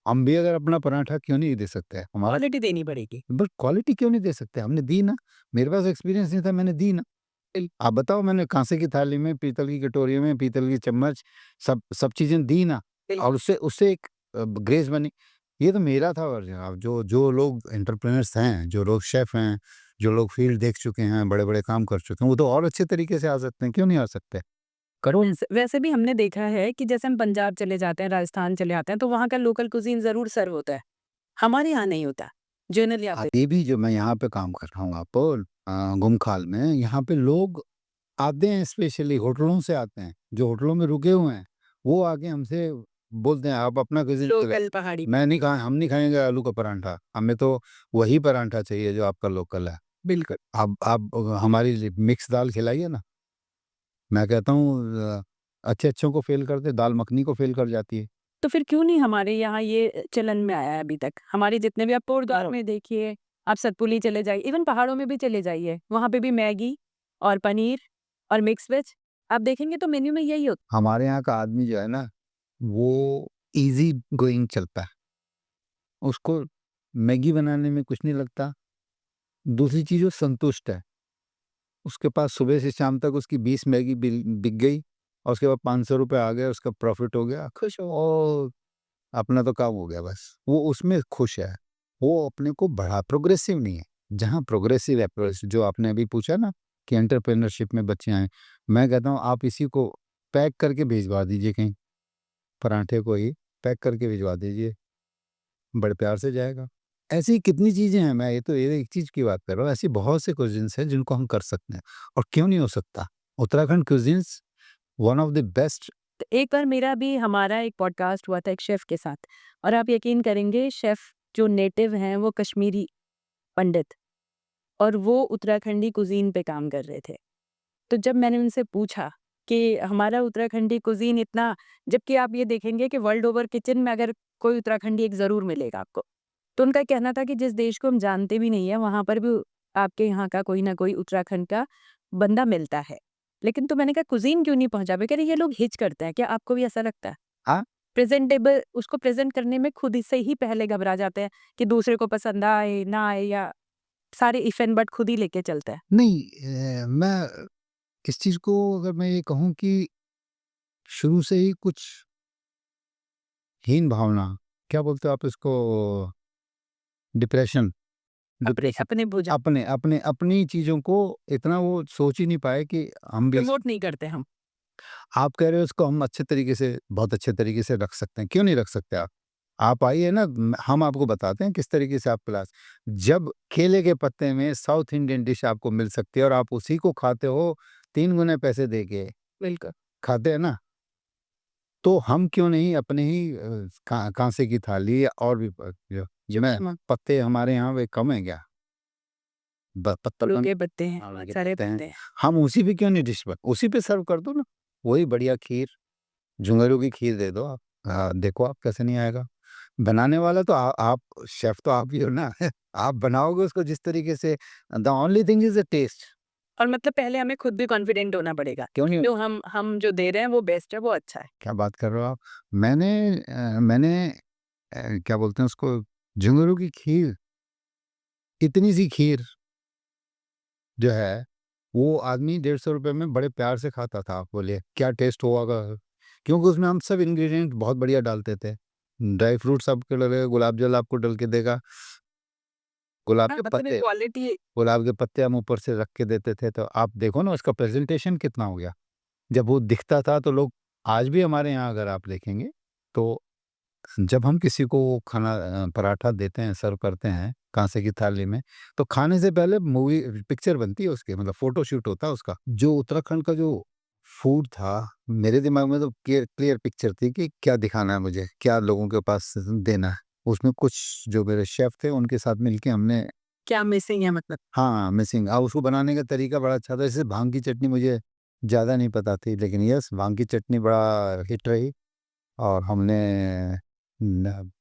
हम भी अगर अपना पराठा क्यों नहीं दे सकते? हमारा क्वालिटी देनी पड़ेगी। बस क्वालिटी क्यों नहीं दे सकते? हमने दी ना, मेरे पास एक्सपीरियंस नहीं था, मैंने दी ना। आप बताओ, मैंने काँसे की थाली में, पीतल की कटोरी में, पीतल की चम्मच, सब सब चीज़ें दी ना और उससे उससे एक ग्रेस बनी। ये तो मेरा था। और अब जो जो लोग एंटरप्रेन्योर्स हैं, जो लोग शेफ़ हैं, जो लोग फील्ड देख चुके हैं, बड़े-बड़े काम कर चुके हैं, वो तो और अच्छे तरीके से आ सकते हैं, क्यों नहीं आ सकते? करो। वैसे भी हमने देखा है कि जैसे हम पंजाब चले जाते हैं, राजस्थान चले जाते हैं, तो वहाँ का लोकल कुज़ीन ज़रूर सर्व होता है। हमारे यहाँ नहीं होता। जनरली आप अभी भी जो मैं यहाँ पे काम कर रहा हूँ आपको गुमखाल में, यहाँ पे लोग आते हैं, स्पेशली होटलों से आते हैं, जो होटलों में रुके हुए हैं, वो आके हमसे बोलते हैं आप अपना कुज़ीन लोकल पहाड़ी मैं नहीं खा हम नहीं खाएँगे आलू का पराठा, हमें तो वही पराठा चाहिए जो आपका लोकल है। बिल्कुल। आप हमारी मिक्स दाल खिलाइए ना, मैं कहता हूँ अच्छे-अच्छों को फ़ेल कर दे, दाल मखनी को फ़ेल कर जाती है। तो फिर क्यों नहीं हमारे यहाँ ये चलन में आया है अभी तक? हमारे जितने भी आप कोटद्वार में देखिए, आप सतपुली चले जाइए, इवन पहाड़ों में भी चले जाइए, वहाँ पे भी मैगी और पनीर और मिक्स वेज, आप देखेंगे तो मेन्यू में यही होता हमारे यहाँ का आदमी जो है ना, वो ईज़ी गोइंग चलता है। उसको मैगी बनाने में कुछ नहीं लगता। दूसरी चीज़, वो संतुष्ट है। उसके पास सुबह से शाम तक उसकी 20 मैगी बिक गई और उसके बाद 500 रुपये आ गए, उसका प्रॉफिट हो गया, खुश हो, और अपना तो काम हो गया बस। वो उसमें खुश है, वो अपने को बढ़ा प्रोग्रेसिव नहीं है। जहाँ प्रोग्रेसिव अप्रोच जो आपने अभी पूछा ना कि एंटरप्रेन्योरशिप में बच्चे आएँ, मैं कहता हूँ आप इसी को पैक करके भिजवा दीजिए कहीं, पराठे को ही पैक करके भिजवा दीजिए, बड़े प्यार से जाएगा। ऐसी कितनी चीज़ें हैं, मैं ये एक चीज़ की बात कर रहा हूँ, ऐसी बहुत से क्विज़िन्स हैं जिनको हम कर सकते हैं और क्यों नहीं हो सकता? Uttarakhand cuisines one of the best. तो एक बार मेरा भी हमारा एक पॉडकास्ट हुआ था एक शेफ़ के साथ और आप यकीन करेंगे शेफ़ जो नेटिव हैं वो कश्मीरी पंडित और वो उत्तराखंडी कुज़ीन पे काम कर रहे थे। तो जब मैंने उनसे पूछा कि हमारा उत्तराखंडी कुज़ीन इतना, जबकि आप ये देखेंगे कि वर्ल्ड ओवर किचन में अगर कोई उत्तराखंडी एक ज़रूर मिलेगा आपको। तो उनका कहना था कि जिस देश को हम जानते भी नहीं है वहाँ पर भी आपके यहाँ का कोई ना कोई उत्तराखंड का बंदा मिलता है। लेकिन तो मैंने कहा कुज़ीन क्यों नहीं पहुँचा? वे कह रहे ये लोग हिच करते हैं, क्या आपको भी ऐसा लगता है? हाँ? प्रेज़ेंटेबल उसको प्रेज़ेंट करने में खुद से ही पहले घबरा जाते हैं कि दूसरे को पसंद आए, ना आए, या सारे इफ एंड बट खुद ही लेके चलते हैं। नहीं, मैं इस चीज़ को अगर मैं ये कहूँ कि शुरू से ही कुछ हीन भावना, क्या बोलते हो आप इसको, डिप्रेशन, अपने डिप्रेशन अपने भुजा अपनी चीज़ों को इतना वो सोच ही नहीं पाए कि हम भी। प्रमोट नहीं करते हम। आप कह रहे हो इसको हम अच्छे तरीके से, बहुत अच्छे तरीके से रख सकते हैं, क्यों नहीं रख सकते आप? आप आइए ना, हम आपको बताते हैं किस तरीके से आप क्लास, जब केले के पत्ते में साउथ इंडियन डिश आपको मिल सकती है और आप उसी को खाते हो 3 गुने पैसे दे के, बिल्कुल। खाते हैं ना, तो हम क्यों नहीं अपने ही कांसे की थाली और भी जो मैं हाँ, पत्ते हमारे यहाँ वे कम है क्या? पत्तल आलू के पत्ते हैं, हाँ, लगे सारे पत्ते हैं, पत्ते हैं। हम उसी पे क्यों नहीं डिश पर उसी पे सर्व कर दो ना, वही बढ़िया खीर, झुंगरू की खीर दे दो आप। देखो आप कैसे नहीं आएगा? बनाने वाला तो आप, शेफ़ तो आप ही हो ना। आप बनाओगे उसको जिस तरीके से, the only thing is the test. और मतलब पहले हमें खुद भी कॉन्फिडेंट होना पड़ेगा। क्यों नहीं? जो हम जो दे रहे हैं वो बेस्ट है, वो अच्छा है। क्या बात कर रहे हो आप? मैंने क्या बोलते हैं उसको, झुंगरू की खीर, इतनी सी खीर जो है, वो आदमी ₹150 में बड़े प्यार से खाता था। आप बोलिए क्या टेस्ट होगा? क्योंकि उसमें हम सब इंग्रीडिएंट बहुत बढ़िया डालते थे। ड्राई फ्रूट्स आपको डलेगा, गुलाब जल आपको डल के देगा, गुलाब हाँ, के मतलब पत्ते, क्वालिटी गुलाब के पत्ते हम ऊपर से रख के देते थे, तो आप देखो ना उसका प्रेज़ेंटेशन कितना हो गया। जब वो दिखता था तो लोग, आज भी हमारे यहाँ अगर आप देखेंगे, तो जब हम किसी को खाना, पराठा देते हैं, सर्व करते हैं कांसे की थाली में, तो खाने से पहले मूवी पिक्चर बनती है उसकी, मतलब फ़ोटो शूट होता है उसका। जो उत्तराखंड का जो फूड था, मेरे दिमाग में तो क्लियर क्लियर पिक्चर थी कि क्या दिखाना है मुझे, क्या लोगों के पास देना है। उसमें कुछ जो मेरे शेफ़ थे उनके साथ मिलके हमने, क्या मिसिंग है मतलब? हाँ, मिसिंग, उसको बनाने का तरीका बड़ा अच्छा था। जैसे भांग की चटनी मुझे ज़्यादा नहीं पता थी, लेकिन यस, भांग की चटनी बड़ा हिट रही और हमने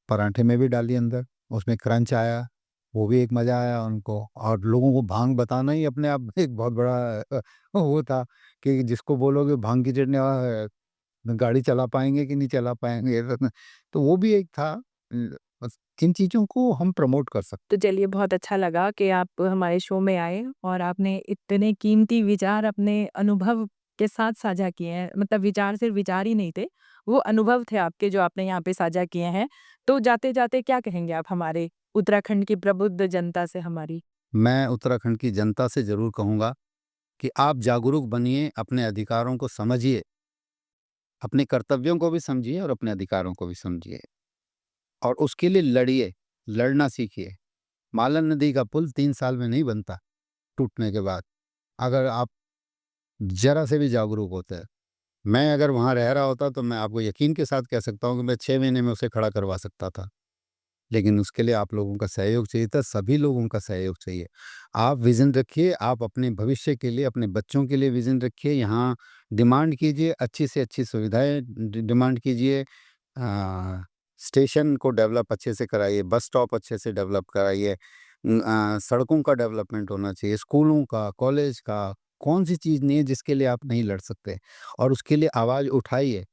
पराठे में भी डाली अंदर, उसमें क्रंच आया, वो भी एक मज़ा आया उनको, और लोगों को भांग बताना ही अपने आप में एक बहुत बड़ा वो था कि जिसको बोलोगे भांग की चटनी, गाड़ी चला पाएँगे कि नहीं चला पाएँगे। तो वो भी एक था। बस इन चीज़ों को हम प्रमोट कर सकते। तो चलिए बहुत अच्छा लगा कि आप हमारे शो में आए और आपने इतने कीमती विचार अपने अनुभव के साथ साझा किए हैं। मतलब विचार सिर्फ विचार ही नहीं थे, वो अनुभव थे आपके जो आपने यहाँ पे साझा किए हैं। तो जाते-जाते क्या कहेंगे आप हमारे उत्तराखंड की प्रबुद्ध जनता से हमारी? मैं उत्तराखंड की जनता से ज़रूर कहूँगा कि आप जागरूक बनिए, अपने अधिकारों को समझिए, अपने कर्तव्यों को भी समझिए और अपने अधिकारों को भी समझिए और उसके लिए लड़िए, लड़ना सीखिए। मालन नदी का पुल 3 साल में नहीं बनता टूटने के बाद, अगर आप ज़रा से भी जागरूक होते हैं। मैं अगर वहाँ रह रहा होता तो मैं आपको यकीन के साथ कह सकता हूँ कि मैं 6 महीने में उसे खड़ा करवा सकता था। लेकिन उसके लिए आप लोगों का सहयोग चाहिए था, सभी लोगों का सहयोग चाहिए। आप विज़न रखिए, आप अपने भविष्य के लिए, अपने बच्चों के लिए विज़न रखिए, यहाँ डिमांड कीजिए, अच्छी से अच्छी सुविधाएँ डिमांड कीजिए। स्टेशन को डेवलप अच्छे से कराइए, बस स्टॉप अच्छे से डेवलप कराइए। सड़कों का डेवलपमेंट होना चाहिए, स्कूलों का, कॉलेज का, कौन-सी चीज़ नहीं है जिसके लिए आप नहीं लड़ सकते, और उसके लिए आवाज़ उठाइए।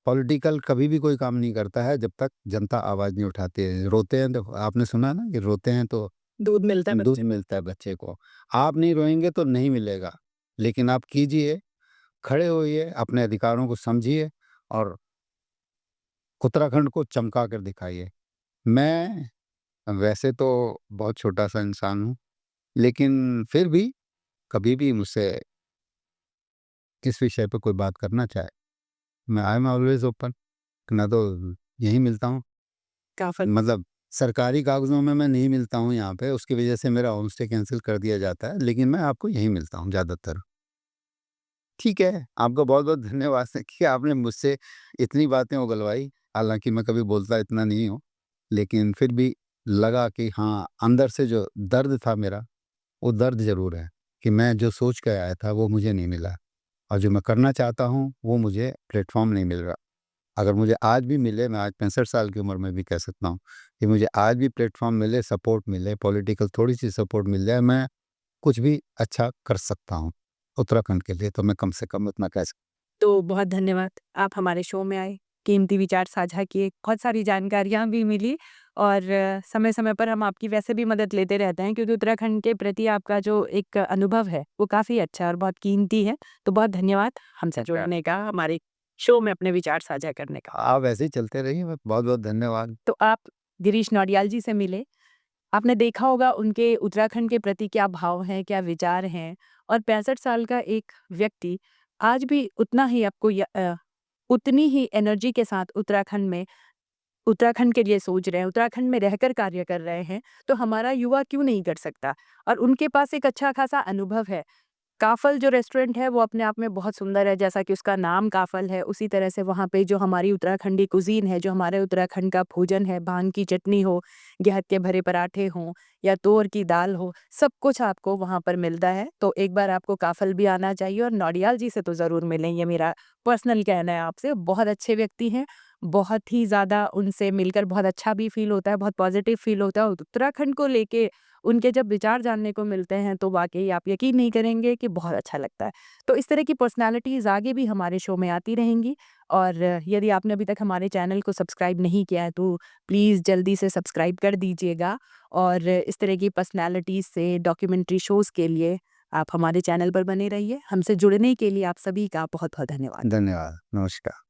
पॉलिटिकल कभी भी कोई काम नहीं करता है जब तक जनता आवाज़ नहीं उठाती है। रोते हैं तो आपने सुना ना कि रोते हैं तो दूध मिलता है दूध बच्चे को। मिलता है बच्चे को। आप नहीं रोएँगे तो नहीं मिलेगा। लेकिन आप कीजिए, खड़े होइए, अपने अधिकारों को समझिए और उत्तराखंड को चमका कर दिखाइए। मैं वैसे तो बहुत छोटा-सा इंसान हूँ, लेकिन फिर भी कभी भी मुझसे किस विषय पे कोई बात करना चाहे, मैं आई एम ऑलवेज़ ओपन। मैं तो यहीं मिलता हूँ, काफ़ी मतलब सरकारी कागज़ों में मैं नहीं मिलता हूँ यहाँ पे, उसकी वजह से मेरा होम स्टे कैंसल कर दिया जाता है, लेकिन मैं आपको यहीं मिलता हूँ ज़्यादातर। ठीक है, आपका बहुत-बहुत धन्यवाद से कि आपने मुझसे इतनी बातें उगलवाई, हालाँकि मैं कभी बोलता इतना नहीं हूँ, लेकिन फिर भी लगा कि हाँ, अंदर से जो दर्द था मेरा, वो दर्द ज़रूर है कि मैं जो सोच के आया था, वो मुझे नहीं मिला और जो मैं करना चाहता हूँ, वो मुझे प्लेटफ़ॉर्म नहीं मिल रहा। अगर मुझे आज भी मिले, मैं आज 65 साल की उम्र में भी कह सकता हूँ कि मुझे आज भी प्लेटफ़ॉर्म मिले, सपोर्ट मिले, पॉलिटिकल थोड़ी-सी सपोर्ट मिल जाए, मैं कुछ भी अच्छा कर सकता हूँ। उत्तराखंड के लिए तो मैं कम से कम इतना कह सकता तो बहुत धन्यवाद। आप हमारे शो में आए, कीमती विचार साझा किए, बहुत सारी जानकारियाँ भी मिली और समय-समय पर हम आपकी वैसे भी मदद लेते रहते हैं क्योंकि उत्तराखंड के प्रति आपका जो एक अनुभव है, वो काफ़ी अच्छा है और बहुत कीमती है। तो बहुत धन्यवाद हमसे जुड़ने का, हमारे शो में अपने विचार साझा करने का। आप ऐसे ही चलते रहिए, बहुत-बहुत धन्यवाद। तो आप गिरीश नौटियाल जी से मिले। आपने देखा होगा उनके उत्तराखंड के प्रति क्या भाव हैं, क्या विचार हैं और 65 साल का एक व्यक्ति आज भी उतना ही उतनी ही एनर्जी के साथ उत्तराखंड के लिए सोच रहे हैं, उत्तराखंड में रहकर कार्य कर रहे हैं, तो हमारा युवा क्यों नहीं कर सकता? और उनके पास एक अच्छा खासा अनुभव है। काफ़ल जो रेस्टोरेंट है वो अपने आप में बहुत सुंदर है, जैसा कि उसका नाम काफ़ल है, उसी तरह से वहाँ पे जो हमारी उत्तराखंडी कुज़ीन है, जो हमारे उत्तराखंड का भोजन है, भांग की चटनी हो, गेहूँ के भरे पराठे हों या तुअर की दाल हो, सब कुछ आपको वहाँ पर मिलता है। तो एक बार आपको काफ़ल भी आना चाहिए और नौडियाल जी से तो ज़रूर मिलें, ये मेरा पर्सनल कहना है आपसे। बहुत अच्छे व्यक्ति हैं, बहुत ही ज़्यादा उनसे मिलकर बहुत अच्छा भी फ़ील होता है, बहुत पॉज़िटिव फ़ील होता है और उत्तराखंड को लेके उनके जब विचार जानने को मिलते हैं तो वाक़ई आप यकीन नहीं करेंगे कि बहुत अच्छा लगता है। तो इस तरह की पर्सनैलिटीज़ आगे भी हमारे शो में आती रहेंगी और यदि आपने अभी तक हमारे चैनल को सब्सक्राइब नहीं किया है तो प्लीज़ जल्दी से सब्सक्राइब कर दीजिएगा और इस तरह की पर्सनैलिटीज़ से डॉक्यूमेंट्री शोज़ के लिए आप हमारे चैनल पर बने रहिए। हमसे जुड़ने के लिए आप सभी का बहुत-बहुत धन्यवाद। धन्यवाद, नमस्कार।